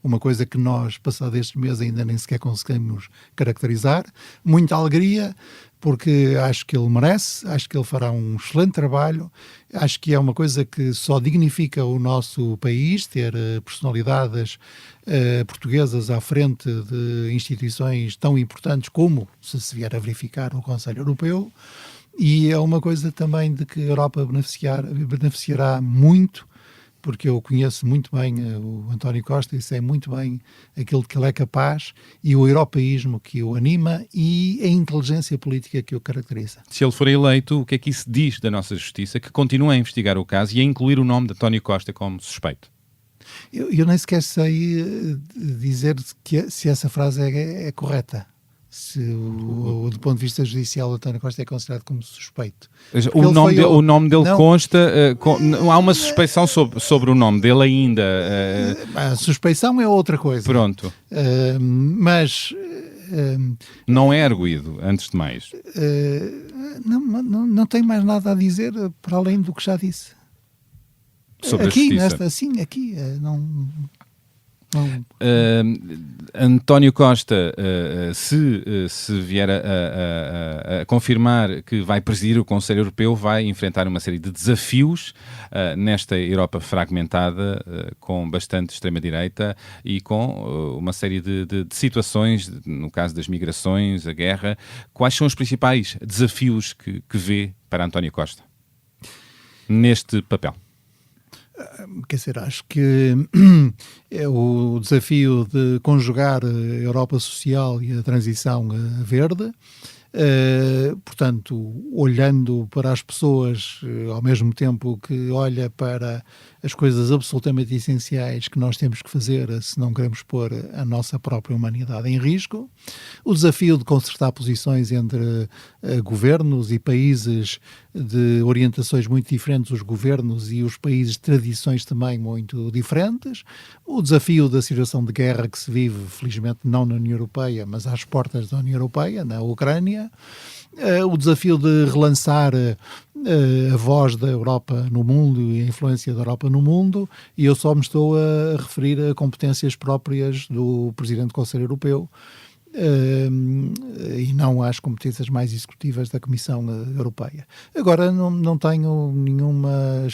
uma coisa que nós, passado estes meses, ainda nem sequer conseguimos caracterizar. Muita alegria, porque acho que ele merece, acho que ele fará um excelente trabalho, acho que é uma coisa que só dignifica o nosso país, ter personalidades portuguesas à frente de instituições tão importantes como, se vier a verificar, o Conselho Europeu, e é uma coisa também de que a Europa beneficiará muito, porque eu conheço muito bem o António Costa e sei muito bem aquilo de que ele é capaz e o europeísmo que o anima e a inteligência política que o caracteriza. Se ele for eleito, o que é que isso diz da nossa justiça, que continua a investigar o caso e a incluir o nome de António Costa como suspeito? Eu nem sequer sei dizer se essa frase é correta. Se do ponto de vista judicial o António Costa é considerado como suspeito. O nome dele consta, há uma suspeição sobre o nome dele ainda. A suspeição é outra coisa. Pronto. Mas... não é arguído, antes de mais. Não tenho mais nada a dizer para além do que já disse. Sobre aqui, a justiça. António Costa, se vier a confirmar que vai presidir o Conselho Europeu, vai enfrentar uma série de desafios nesta Europa fragmentada, com bastante extrema-direita e com uma série de situações, no caso das migrações, a guerra. Quais são os principais desafios que vê para António Costa neste papel? Quer dizer, acho que é o desafio de conjugar a Europa social e a transição verde, portanto, olhando para as pessoas ao mesmo tempo que olha para as coisas absolutamente essenciais que nós temos que fazer se não queremos pôr a nossa própria humanidade em risco, o desafio de concertar posições entre governos e países de orientações muito diferentes, os governos e os países de tradições também muito diferentes, o desafio da situação de guerra que se vive, felizmente não na União Europeia, mas às portas da União Europeia, na Ucrânia, o desafio de relançar a voz da Europa no mundo e a influência da Europa no mundo, e eu só me estou a referir a competências próprias do Presidente do Conselho Europeu, e não às competências mais executivas da Comissão Europeia. Agora, não tenho nenhuma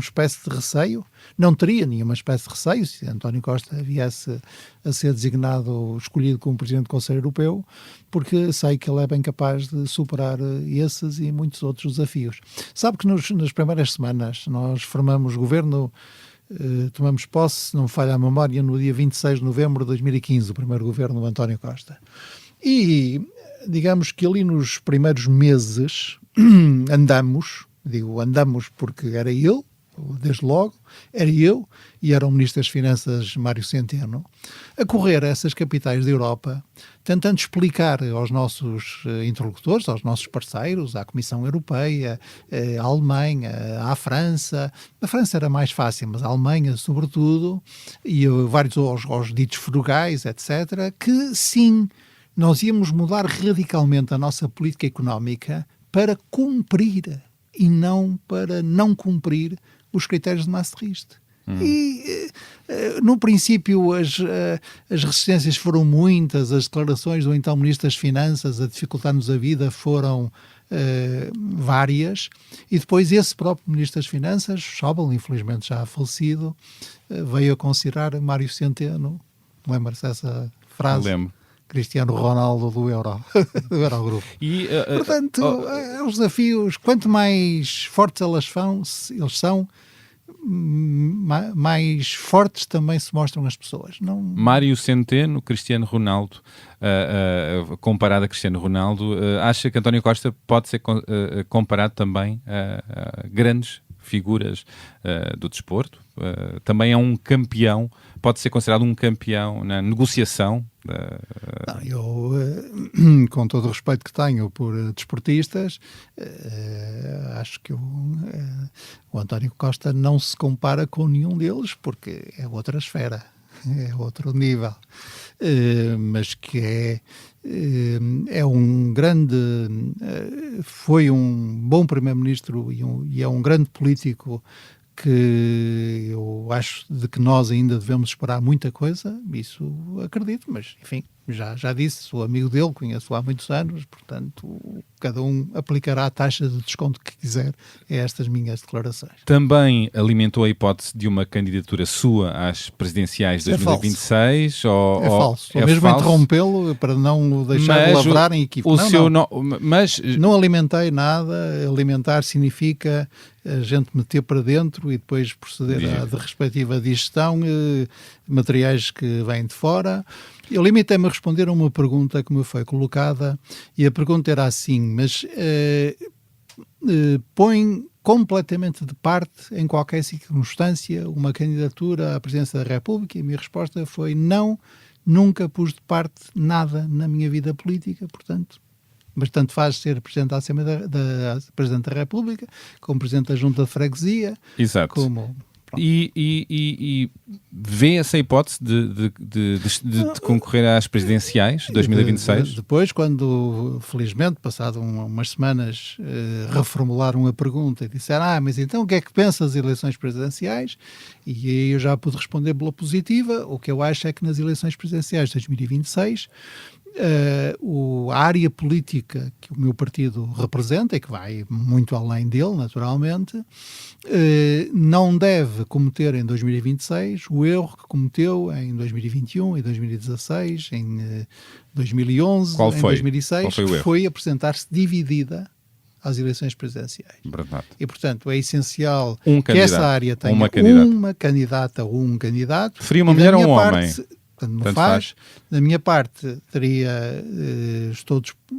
espécie de receio, não teria nenhuma espécie de receio se António Costa viesse a ser escolhido como Presidente do Conselho Europeu, porque sei que ele é bem capaz de superar esses e muitos outros desafios. Sabe que nas primeiras semanas nós formamos governo. Tomamos posse, se não me falha a memória, no dia 26 de novembro de 2015, o primeiro governo do António Costa. E digamos que ali nos primeiros meses andamos porque era ele, desde logo, era eu e era o Ministro das Finanças Mário Centeno, a correr a essas capitais da Europa, tentando explicar aos nossos interlocutores, aos nossos parceiros, à Comissão Europeia, à Alemanha, à França. A França era mais fácil, mas a Alemanha, sobretudo, e vários aos ditos frugais, etc., que sim, nós íamos mudar radicalmente a nossa política económica para cumprir e não para não cumprir os critérios de Maastricht. E, no princípio, as resistências foram muitas, as declarações do então Ministro das Finanças a dificultar-nos a vida foram várias, e depois esse próprio Ministro das Finanças, Schäuble, infelizmente já falecido, veio a considerar Mário Centeno, lembra-se dessa frase? Lembro. Cristiano Ronaldo do Eurogrupo. E, portanto, os desafios, quanto mais fortes eles são, mais fortes também se mostram as pessoas. Não... Mário Centeno, Cristiano Ronaldo, comparado a Cristiano Ronaldo, acha que António Costa pode ser comparado também a grandes figuras do desporto? Também é um campeão, pode ser considerado um campeão na negociação? Não, eu, com todo o respeito que tenho por desportistas, acho que o António Costa não se compara com nenhum deles, porque é outra esfera, é outro nível, mas que é um grande, foi um bom primeiro-ministro e é um grande político que eu acho de que nós ainda devemos esperar muita coisa, isso acredito, mas enfim, já disse, sou amigo dele, conheço-o há muitos anos, portanto, cada um aplicará a taxa de desconto que quiser a estas minhas declarações. Também alimentou a hipótese de uma candidatura sua às presidenciais de 2026? É falso. Estou mesmo falso? A interrompê-lo para não o deixar lavrar em equipe. Mas não alimentei nada. Alimentar significa a gente meter para dentro e depois proceder à respectiva digestão, materiais que vêm de fora. Eu limitei-me a responder a uma pergunta que me foi colocada, e a pergunta era assim, mas põe completamente de parte, em qualquer circunstância, uma candidatura à presidência da República? E a minha resposta foi não, nunca pus de parte nada na minha vida política, portanto, mas tanto faz ser Presidente da Assembleia da Presidente da República, como Presidente da Junta de Freguesia. Exato. Como... E vê essa hipótese de concorrer às presidenciais de 2026? Depois, quando, felizmente, passado umas semanas, reformularam a pergunta e disseram, mas então o que é que pensa das eleições presidenciais? E aí eu já pude responder pela positiva. O que eu acho é que nas eleições presidenciais de 2026... a área política que o meu partido representa, e que vai muito além dele, naturalmente, não deve cometer em 2026 o erro que cometeu em 2021, em 2016, em 2011, em 2006, que foi apresentar-se dividida às eleições presidenciais. Verdade. E, portanto, é essencial que essa área tenha uma candidata ou um candidato. Preferia uma mulher ou um homem? Tanto faz. Da minha parte,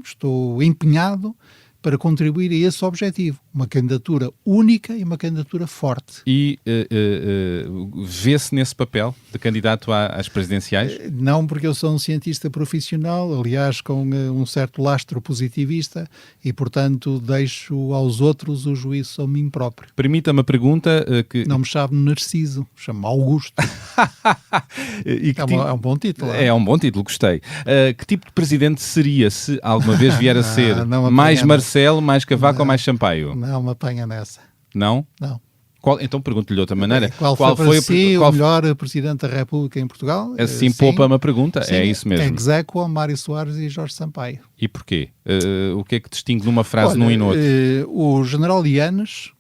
estou empenhado para contribuir a esse objetivo. Uma candidatura única e uma candidatura forte. E vê-se nesse papel de candidato às presidenciais? Não, porque eu sou um cientista profissional, aliás, com um certo lastro positivista, e, portanto, deixo aos outros o juízo sobre mim próprio. Permita-me a pergunta que... Não me chamo Narciso, chamo Augusto. É um bom título. É um bom título, gostei. Que tipo de presidente seria se alguma vez vier a ser? Mais Marcelo, mais Cavaco ou mais Sampaio? Não me apanha nessa. Não? Não. Então pergunto-lhe de outra maneira. Qual foi o melhor Presidente da República em Portugal? Assim poupa-me a pergunta, sim, é isso mesmo. Exequo Mário Soares e Jorge Sampaio. E porquê? O que é que distingue numa frase num e no outro? O general Yanes,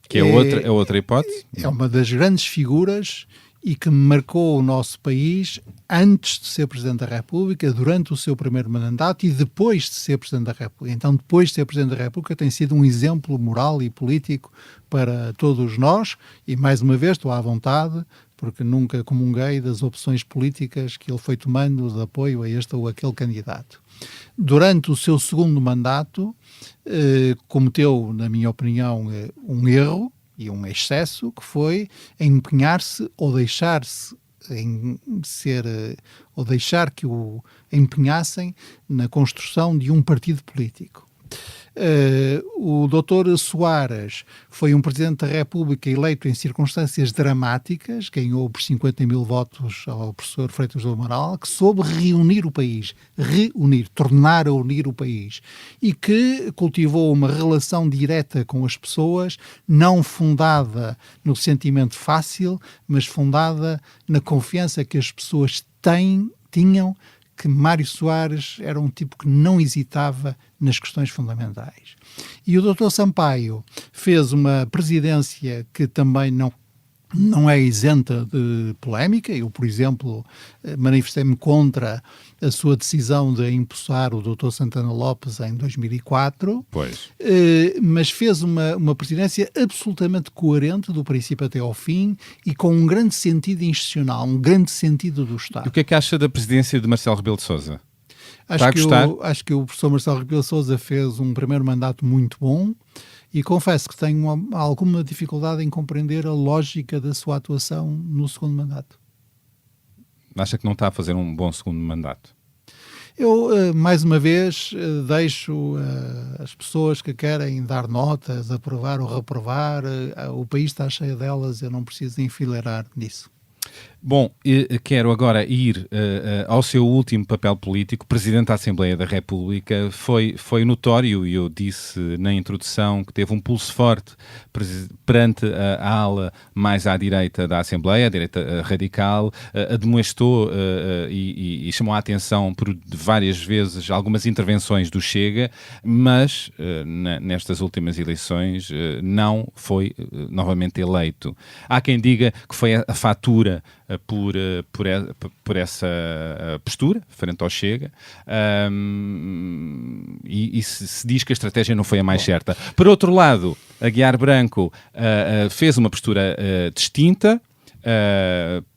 que é outra hipótese? É uma das grandes figuras e que marcou o nosso país antes de ser Presidente da República, durante o seu primeiro mandato e depois de ser Presidente da República. Então, depois de ser Presidente da República, tem sido um exemplo moral e político para todos nós, e mais uma vez estou à vontade, porque nunca comunguei das opções políticas que ele foi tomando de apoio a este ou aquele candidato. Durante o seu segundo mandato, cometeu, na minha opinião, um erro e um excesso, que foi empenhar-se ou deixar-se ou deixar que o empenhassem na construção de um partido político. O Dr. Soares foi um Presidente da República eleito em circunstâncias dramáticas, ganhou por 50 mil votos ao professor Freitas do Amaral, que soube reunir o país, tornar a unir o país, e que cultivou uma relação direta com as pessoas, não fundada no sentimento fácil, mas fundada na confiança que as pessoas tinham que Mário Soares era um tipo que não hesitava nas questões fundamentais. E o Dr. Sampaio fez uma presidência que também não é isenta de polémica. Eu, por exemplo, manifestei-me contra a sua decisão de empossar o Dr. Santana Lopes em 2004, mas fez uma presidência absolutamente coerente do princípio até ao fim e com um grande sentido institucional, um grande sentido do Estado. E o que é que acha da presidência de Marcelo Rebelo de Sousa? Acho que o professor Marcelo Rebelo de Sousa fez um primeiro mandato muito bom. E confesso que tenho alguma dificuldade em compreender a lógica da sua atuação no segundo mandato. Acha que não está a fazer um bom segundo mandato? Eu, mais uma vez, deixo as pessoas que querem dar notas, aprovar ou reprovar, o país está cheio delas, eu não preciso enfileirar nisso. Bom, quero agora ir ao seu último papel político. Presidente da Assembleia da República. Foi notório, e eu disse na introdução, que teve um pulso forte perante a ala mais à direita da Assembleia, a direita radical, admoestou e chamou a atenção por várias vezes algumas intervenções do Chega, mas nestas últimas eleições não foi novamente eleito. Há quem diga que foi a fatura por essa postura frente ao Chega, e se diz que a estratégia não foi a mais certa. Por outro lado, Aguiar Branco fez uma postura distinta,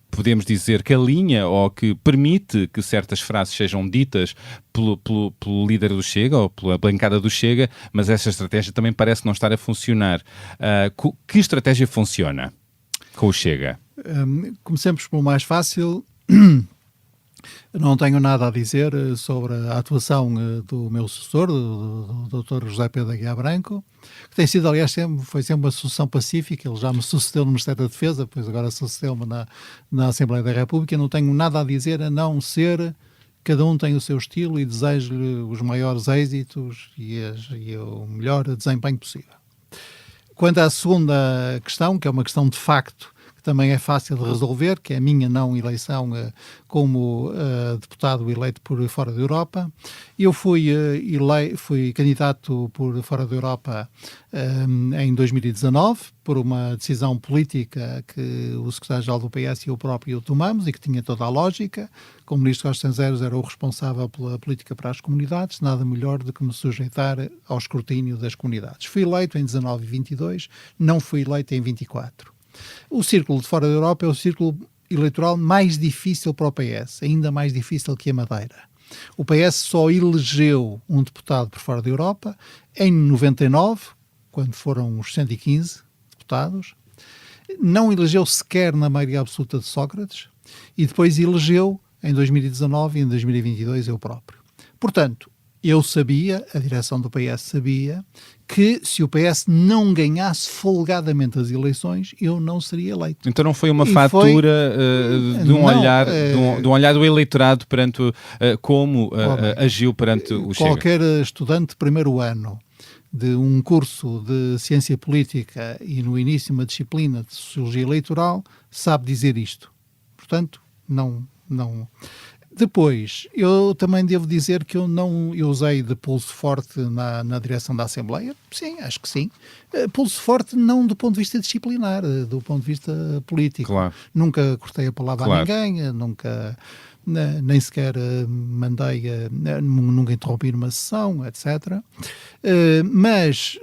podemos dizer que alinha ou que permite que certas frases sejam ditas pelo líder do Chega ou pela bancada do Chega, mas essa estratégia também parece não estar a funcionar. Que estratégia funciona com o Chega? Comecemos pelo mais fácil. Não tenho nada a dizer sobre a atuação do meu sucessor, do Dr. José Pedro Aguiar Branco, que tem sido, aliás, foi sempre uma sucessão pacífica. Ele já me sucedeu no Ministério da Defesa, depois agora sucedeu-me na Assembleia da República. Não tenho nada a dizer a não ser cada um tem o seu estilo e desejo-lhe os maiores êxitos e o melhor desempenho possível. Quanto à segunda questão, que é uma questão de facto, também é fácil de resolver, que é a minha não eleição como deputado eleito por fora da Europa. Eu fui candidato por fora da Europa em 2019, por uma decisão política que o secretário-geral do PS e eu próprio tomamos e que tinha toda a lógica. Como ministro dos Estrangeiros era o responsável pela política para as comunidades, nada melhor do que me sujeitar ao escrutínio das comunidades. Fui eleito em 19 e 22, não fui eleito em 24. O círculo de fora da Europa é o círculo eleitoral mais difícil para o PS, ainda mais difícil que a Madeira. O PS só elegeu um deputado por fora da Europa em 99, quando foram os 115 deputados. Não elegeu sequer na maioria absoluta de Sócrates e depois elegeu em 2019 e em 2022 eu próprio. Portanto, eu sabia, a direção do PS sabia, que se o PS não ganhasse folgadamente as eleições, eu não seria eleito. Então não foi uma fatura de um olhar do eleitorado perante como agiu perante o Chega? Qualquer estudante de primeiro ano de um curso de ciência política e no início uma disciplina de sociologia eleitoral sabe dizer isto. Portanto, não. Depois, eu também devo dizer que eu usei de pulso forte na direção da Assembleia. Sim, acho que sim. Pulso forte não do ponto de vista disciplinar, do ponto de vista político. Claro. Nunca cortei a palavra a ninguém, nunca, nem sequer nunca interrompi numa sessão, etc. Mas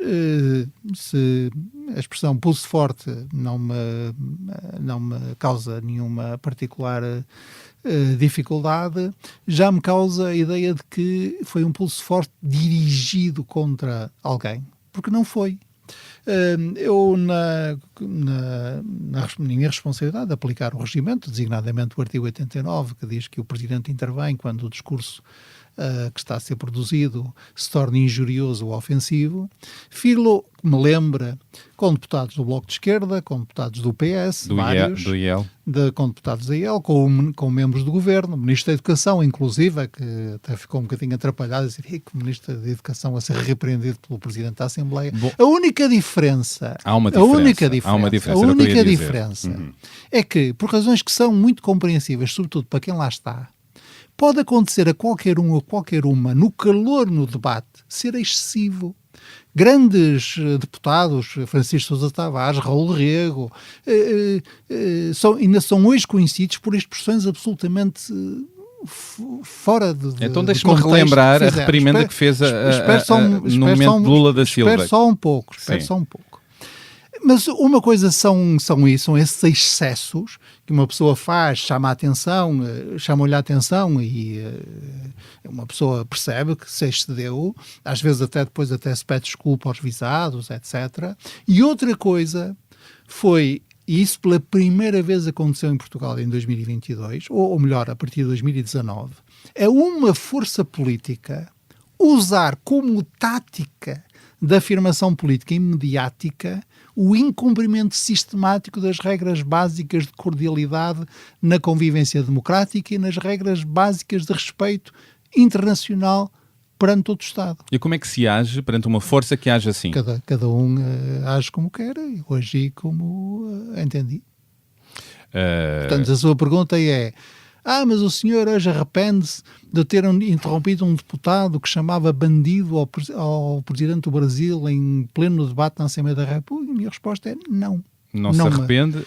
se a expressão pulso forte não me causa nenhuma particular dificuldade, já me causa a ideia de que foi um pulso forte dirigido contra alguém, porque não foi. Eu, na minha responsabilidade de aplicar o regimento, designadamente o artigo 89, que diz que o Presidente intervém quando o discurso que está a ser produzido se torne injurioso ou ofensivo. Filo me lembra com deputados do Bloco de Esquerda, com deputados do PS, vários, do IEL. com deputados da IEL, com membros do Governo, Ministro da Educação, inclusive, que até ficou um bocadinho atrapalhado, a dizer que o Ministro da Educação a ser repreendido pelo Presidente da Assembleia. Bom, A única diferença é que, por razões que são muito compreensíveis, sobretudo para quem lá está, pode acontecer a qualquer um ou qualquer uma, no calor no debate, ser excessivo. Grandes deputados, Francisco Sousa Tavares, Raul Rego, ainda são hoje conhecidos por expressões absolutamente fora de então deixe-me relembrar a reprimenda que fez no momento de Lula da Silva. Espero só um pouco. Mas uma coisa são esses excessos que uma pessoa faz, chama-lhe a atenção e uma pessoa percebe que se excedeu, às vezes depois se pede desculpa aos visados, etc. E outra coisa foi, e isso pela primeira vez aconteceu em Portugal em 2022, ou melhor, a partir de 2019, é uma força política usar como tática da afirmação política e mediática o incumprimento sistemático das regras básicas de cordialidade na convivência democrática e nas regras básicas de respeito internacional perante todo o Estado. E como é que se age perante uma força que age assim? Cada um age como quer, eu agi como entendi. Portanto, a sua pergunta é: mas o senhor hoje arrepende-se de ter interrompido um deputado que chamava bandido ao Presidente do Brasil em pleno debate na Assembleia da República? A minha resposta é não. Não se arrepende?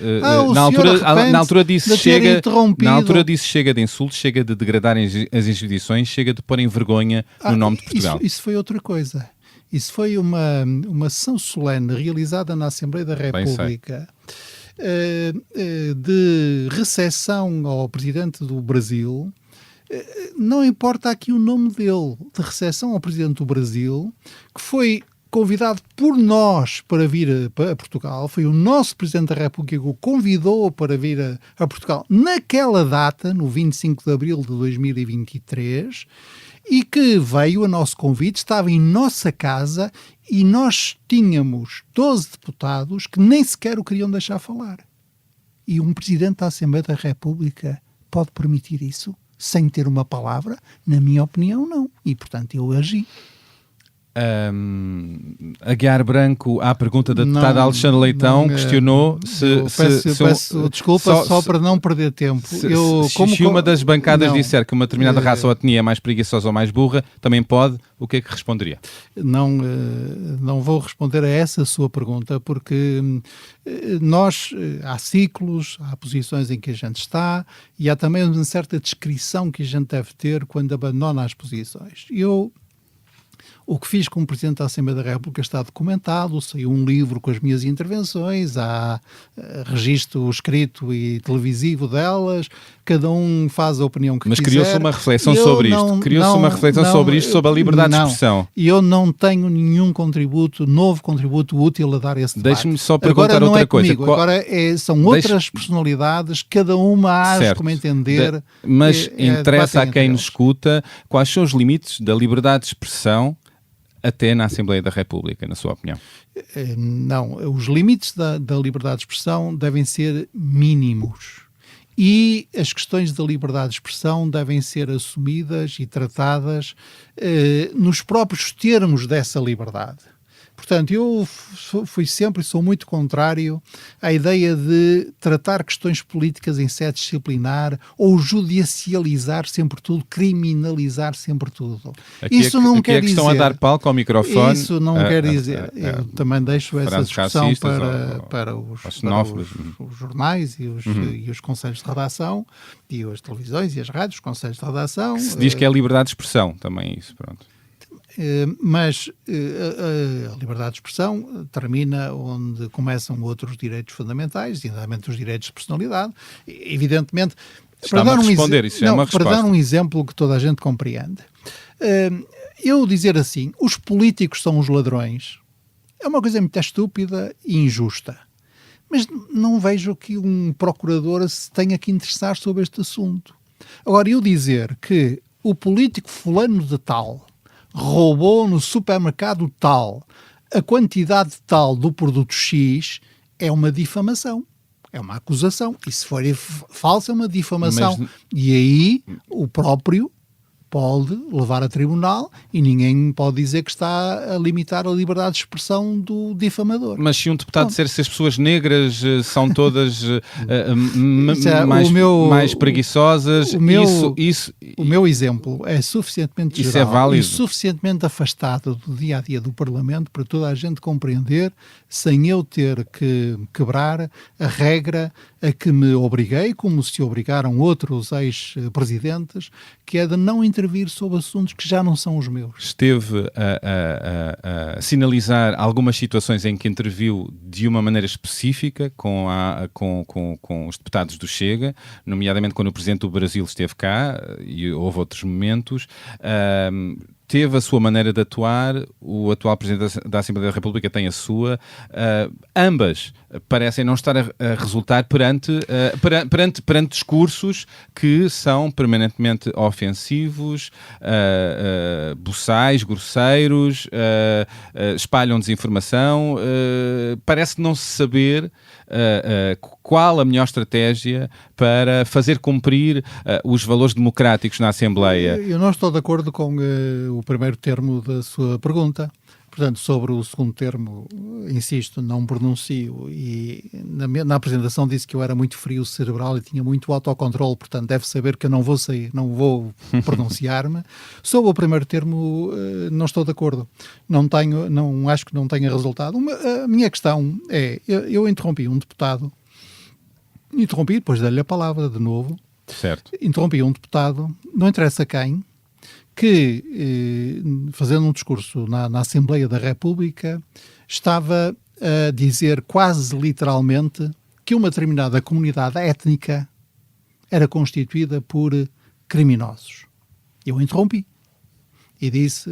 Na altura disse chega de insultos, chega de degradar as instituições, chega de pôr em vergonha no nome de Portugal. Isso foi outra coisa. Isso foi uma sessão solene realizada na Assembleia da República de recepção ao Presidente do Brasil. Não importa aqui o nome dele, de recepção ao Presidente do Brasil, que foi convidado por nós para vir a Portugal. Foi o nosso Presidente da República que o convidou para vir a Portugal naquela data, no 25 de abril de 2023, e que veio a nosso convite, estava em nossa casa e nós tínhamos 12 deputados que nem sequer o queriam deixar falar. E um Presidente da Assembleia da República pode permitir isso sem ter uma palavra? Na minha opinião, não. E, portanto, eu agi. Aguiar Branco, à pergunta da deputada Alexandre Leitão, questionou peço desculpa só para não perder tempo. Se uma das bancadas disser que uma determinada raça ou etnia é mais preguiçosa ou mais burra, também pode, o que é que responderia? Não vou responder a essa sua pergunta, porque há ciclos, há posições em que a gente está e há também uma certa descrição que a gente deve ter quando abandona as posições. O que fiz como Presidente da Assembleia da República está documentado, saiu um livro com as minhas intervenções, há registro escrito e televisivo delas, cada um faz a opinião que quiser. Mas criou-se uma reflexão sobre isto, sobre a liberdade de expressão. E eu não tenho nenhum novo contributo útil a dar a esse debate. Deixe-me só perguntar outra coisa. Agora são outras personalidades, cada uma age como entender. Mas interessa a quem nos escuta quais são os limites da liberdade de expressão até na Assembleia da República, na sua opinião? Não, os limites da liberdade de expressão devem ser mínimos e as questões da liberdade de expressão devem ser assumidas e tratadas nos próprios termos dessa liberdade. Portanto, eu sou muito contrário à ideia de tratar questões políticas em sede disciplinar ou judicializar sempre tudo, criminalizar sempre tudo. Isso não quer dizer... estão a dar palco ao microfone... Isso não quer dizer... Eu também deixo essa discussão para os jornais e os conselhos de redação e as televisões e as rádios, os conselhos de redação. Se diz que é liberdade de expressão, também isso, pronto. Mas a liberdade de expressão termina onde começam outros direitos fundamentais, nomeadamente os direitos de personalidade. Evidentemente, para dar um exemplo que toda a gente compreende, eu dizer assim, os políticos são os ladrões, é uma coisa muito estúpida e injusta. Mas não vejo que um procurador se tenha que interessar sobre este assunto. Agora, eu dizer que o político fulano de tal roubou no supermercado tal a quantidade tal do produto X, é uma difamação. É uma acusação. E se for falsa, é uma difamação. E aí o próprio pode levar a tribunal e ninguém pode dizer que está a limitar a liberdade de expressão do difamador. Mas se um deputado disser se as pessoas negras são todas mais preguiçosas, o meu exemplo é suficientemente geral, é válido. E suficientemente afastado do dia-a-dia do Parlamento para toda a gente compreender, sem eu ter que quebrar a regra a que me obriguei, como se obrigaram outros ex-presidentes, que é de não intervir sobre assuntos que já não são os meus. Esteve a sinalizar algumas situações em que interviu de uma maneira específica com os deputados do Chega, nomeadamente quando o Presidente do Brasil esteve cá, e houve outros momentos. Teve a sua maneira de atuar, o atual Presidente da Assembleia da República tem a sua. Ambas parecem não estar a resultar perante discursos que são permanentemente ofensivos, boçais, grosseiros, espalham desinformação. Parece não se saber qual a melhor estratégia para fazer cumprir os valores democráticos na Assembleia. Eu não estou de acordo com o primeiro termo da sua pergunta. Portanto, sobre o segundo termo, insisto, não pronuncio, e na apresentação disse que eu era muito frio cerebral e tinha muito autocontrole, portanto deve saber que eu não vou pronunciar-me. Sobre o primeiro termo, não estou de acordo. Acho que não tenha resultado. A minha questão é, eu interrompi um deputado, depois dei-lhe a palavra de novo, certo. Interrompi um deputado, não interessa quem, que, fazendo um discurso na Assembleia da República, estava a dizer quase literalmente que uma determinada comunidade étnica era constituída por criminosos. Eu interrompi e disse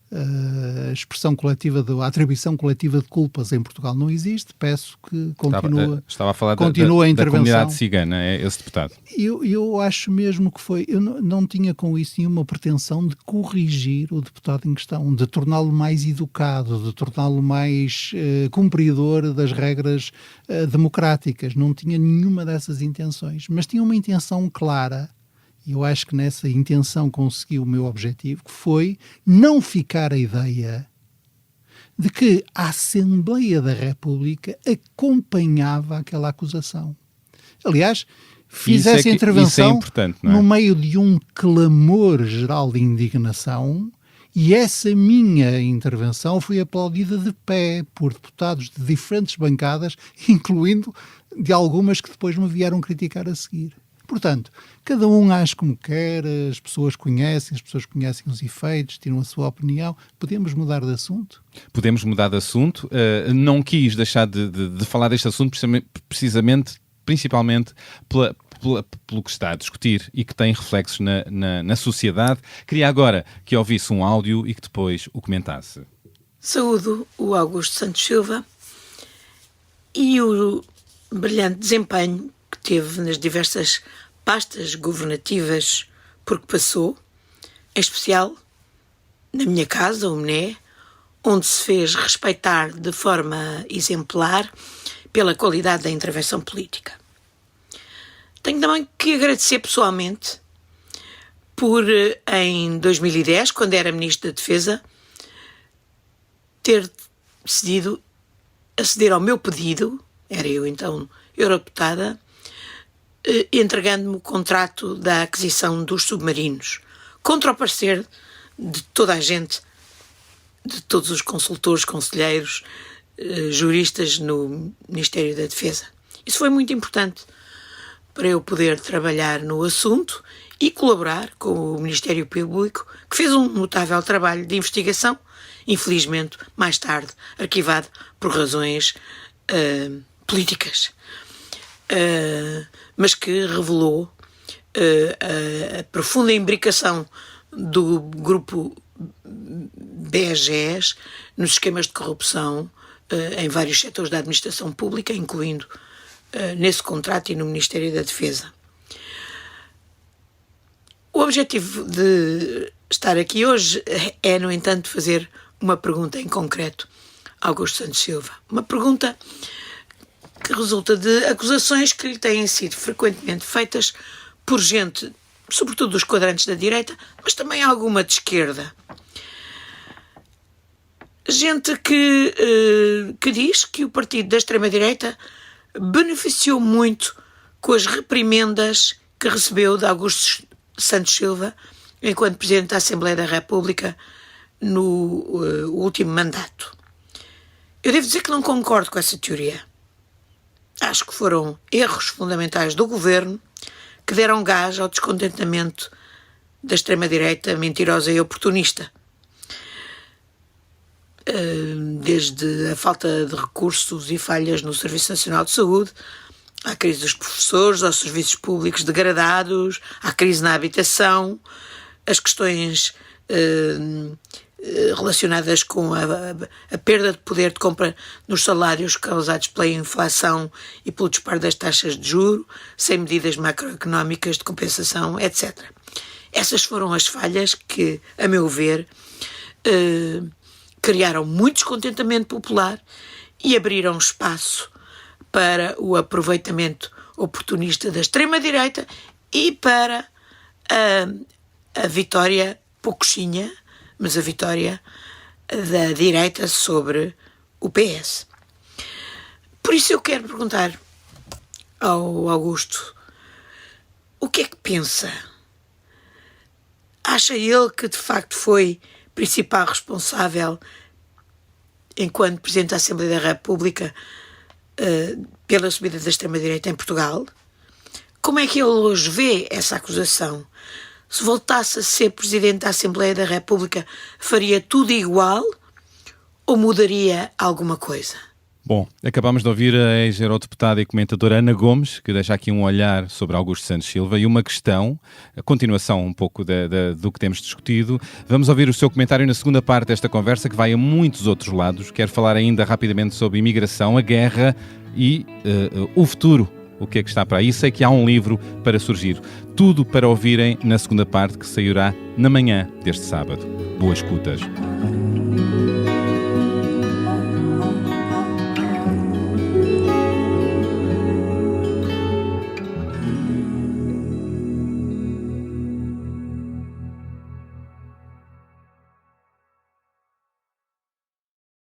a expressão coletiva, a atribuição coletiva de culpas em Portugal não existe, peço que continue. Estava a falar a intervenção. Da comunidade cigana, é esse deputado. Eu acho mesmo que foi, eu não tinha com isso nenhuma pretensão de corrigir o deputado em questão, de torná-lo mais educado, de torná-lo mais cumpridor das regras democráticas, não tinha nenhuma dessas intenções, mas tinha uma intenção clara. Eu acho que nessa intenção consegui o meu objetivo, que foi não ficar a ideia de que a Assembleia da República acompanhava aquela acusação. Aliás, fiz essa intervenção no meio de um clamor geral de indignação, e essa minha intervenção foi aplaudida de pé por deputados de diferentes bancadas, incluindo de algumas que depois me vieram criticar a seguir. Portanto, cada um age como quer, as pessoas conhecem os efeitos, tiram a sua opinião. Podemos mudar de assunto? Podemos mudar de assunto. Não quis deixar de falar deste assunto principalmente pelo que está a discutir e que tem reflexos na sociedade. Queria agora que ouvisse um áudio e que depois o comentasse. Saúdo o Augusto Santos Silva e o brilhante desempenho que teve nas diversas pastas governativas por que passou, em especial na minha casa, o MNE, onde se fez respeitar de forma exemplar pela qualidade da intervenção política. Tenho também que agradecer pessoalmente por, em 2010, quando era Ministro da Defesa, ter decidido aceder ao meu pedido, era eu então eurodeputada, entregando-me o contrato da aquisição dos submarinos, contra o parecer de toda a gente, de todos os consultores, conselheiros, juristas no Ministério da Defesa. Isso foi muito importante para eu poder trabalhar no assunto e colaborar com o Ministério Público, que fez um notável trabalho de investigação, infelizmente, mais tarde, arquivado por razões políticas. Mas que revelou a profunda imbricação do grupo BEGES nos esquemas de corrupção em vários setores da administração pública, incluindo nesse contrato e no Ministério da Defesa. objetivo de estar aqui hoje é, no entanto, fazer uma pergunta em concreto a Augusto Santos Silva. Uma pergunta que resulta de acusações que lhe têm sido frequentemente feitas por gente, sobretudo dos quadrantes da direita, mas também alguma de esquerda. Gente que diz que o partido da extrema-direita beneficiou muito com as reprimendas que recebeu de Augusto Santos Silva enquanto Presidente da Assembleia da República no último mandato. Eu devo dizer que não concordo com essa teoria. Acho que foram erros fundamentais do governo que deram gás ao descontentamento da extrema-direita mentirosa e oportunista. Desde a falta de recursos e falhas no Serviço Nacional de Saúde, à crise dos professores, aos serviços públicos degradados, à crise na habitação, as questões relacionadas com a perda de poder de compra nos salários causados pela inflação e pelo disparo das taxas de juro, sem medidas macroeconómicas de compensação, etc. Essas foram as falhas que, a meu ver, criaram muito descontentamento popular e abriram espaço para o aproveitamento oportunista da extrema-direita e para a vitória, pouquinha, mas a vitória da direita sobre o PS. Por isso eu quero perguntar ao Augusto, o que é que pensa? Acha ele que de facto foi principal responsável, enquanto Presidente da Assembleia da República, pela subida da extrema-direita em Portugal? Como é que ele hoje vê essa acusação? Se voltasse a ser Presidente da Assembleia da República, faria tudo igual ou mudaria alguma coisa? Bom, acabámos de ouvir a ex-eurodeputada e comentadora Ana Gomes, que deixa aqui um olhar sobre Augusto Santos Silva e uma questão, a continuação um pouco do que temos discutido. Vamos ouvir o seu comentário na segunda parte desta conversa, que vai a muitos outros lados. Quero falar ainda rapidamente sobre imigração, a guerra e o futuro. O que é que está para aí? Sei que há um livro para surgir. Tudo para ouvirem na segunda parte, que sairá na manhã deste sábado. Boas escutas.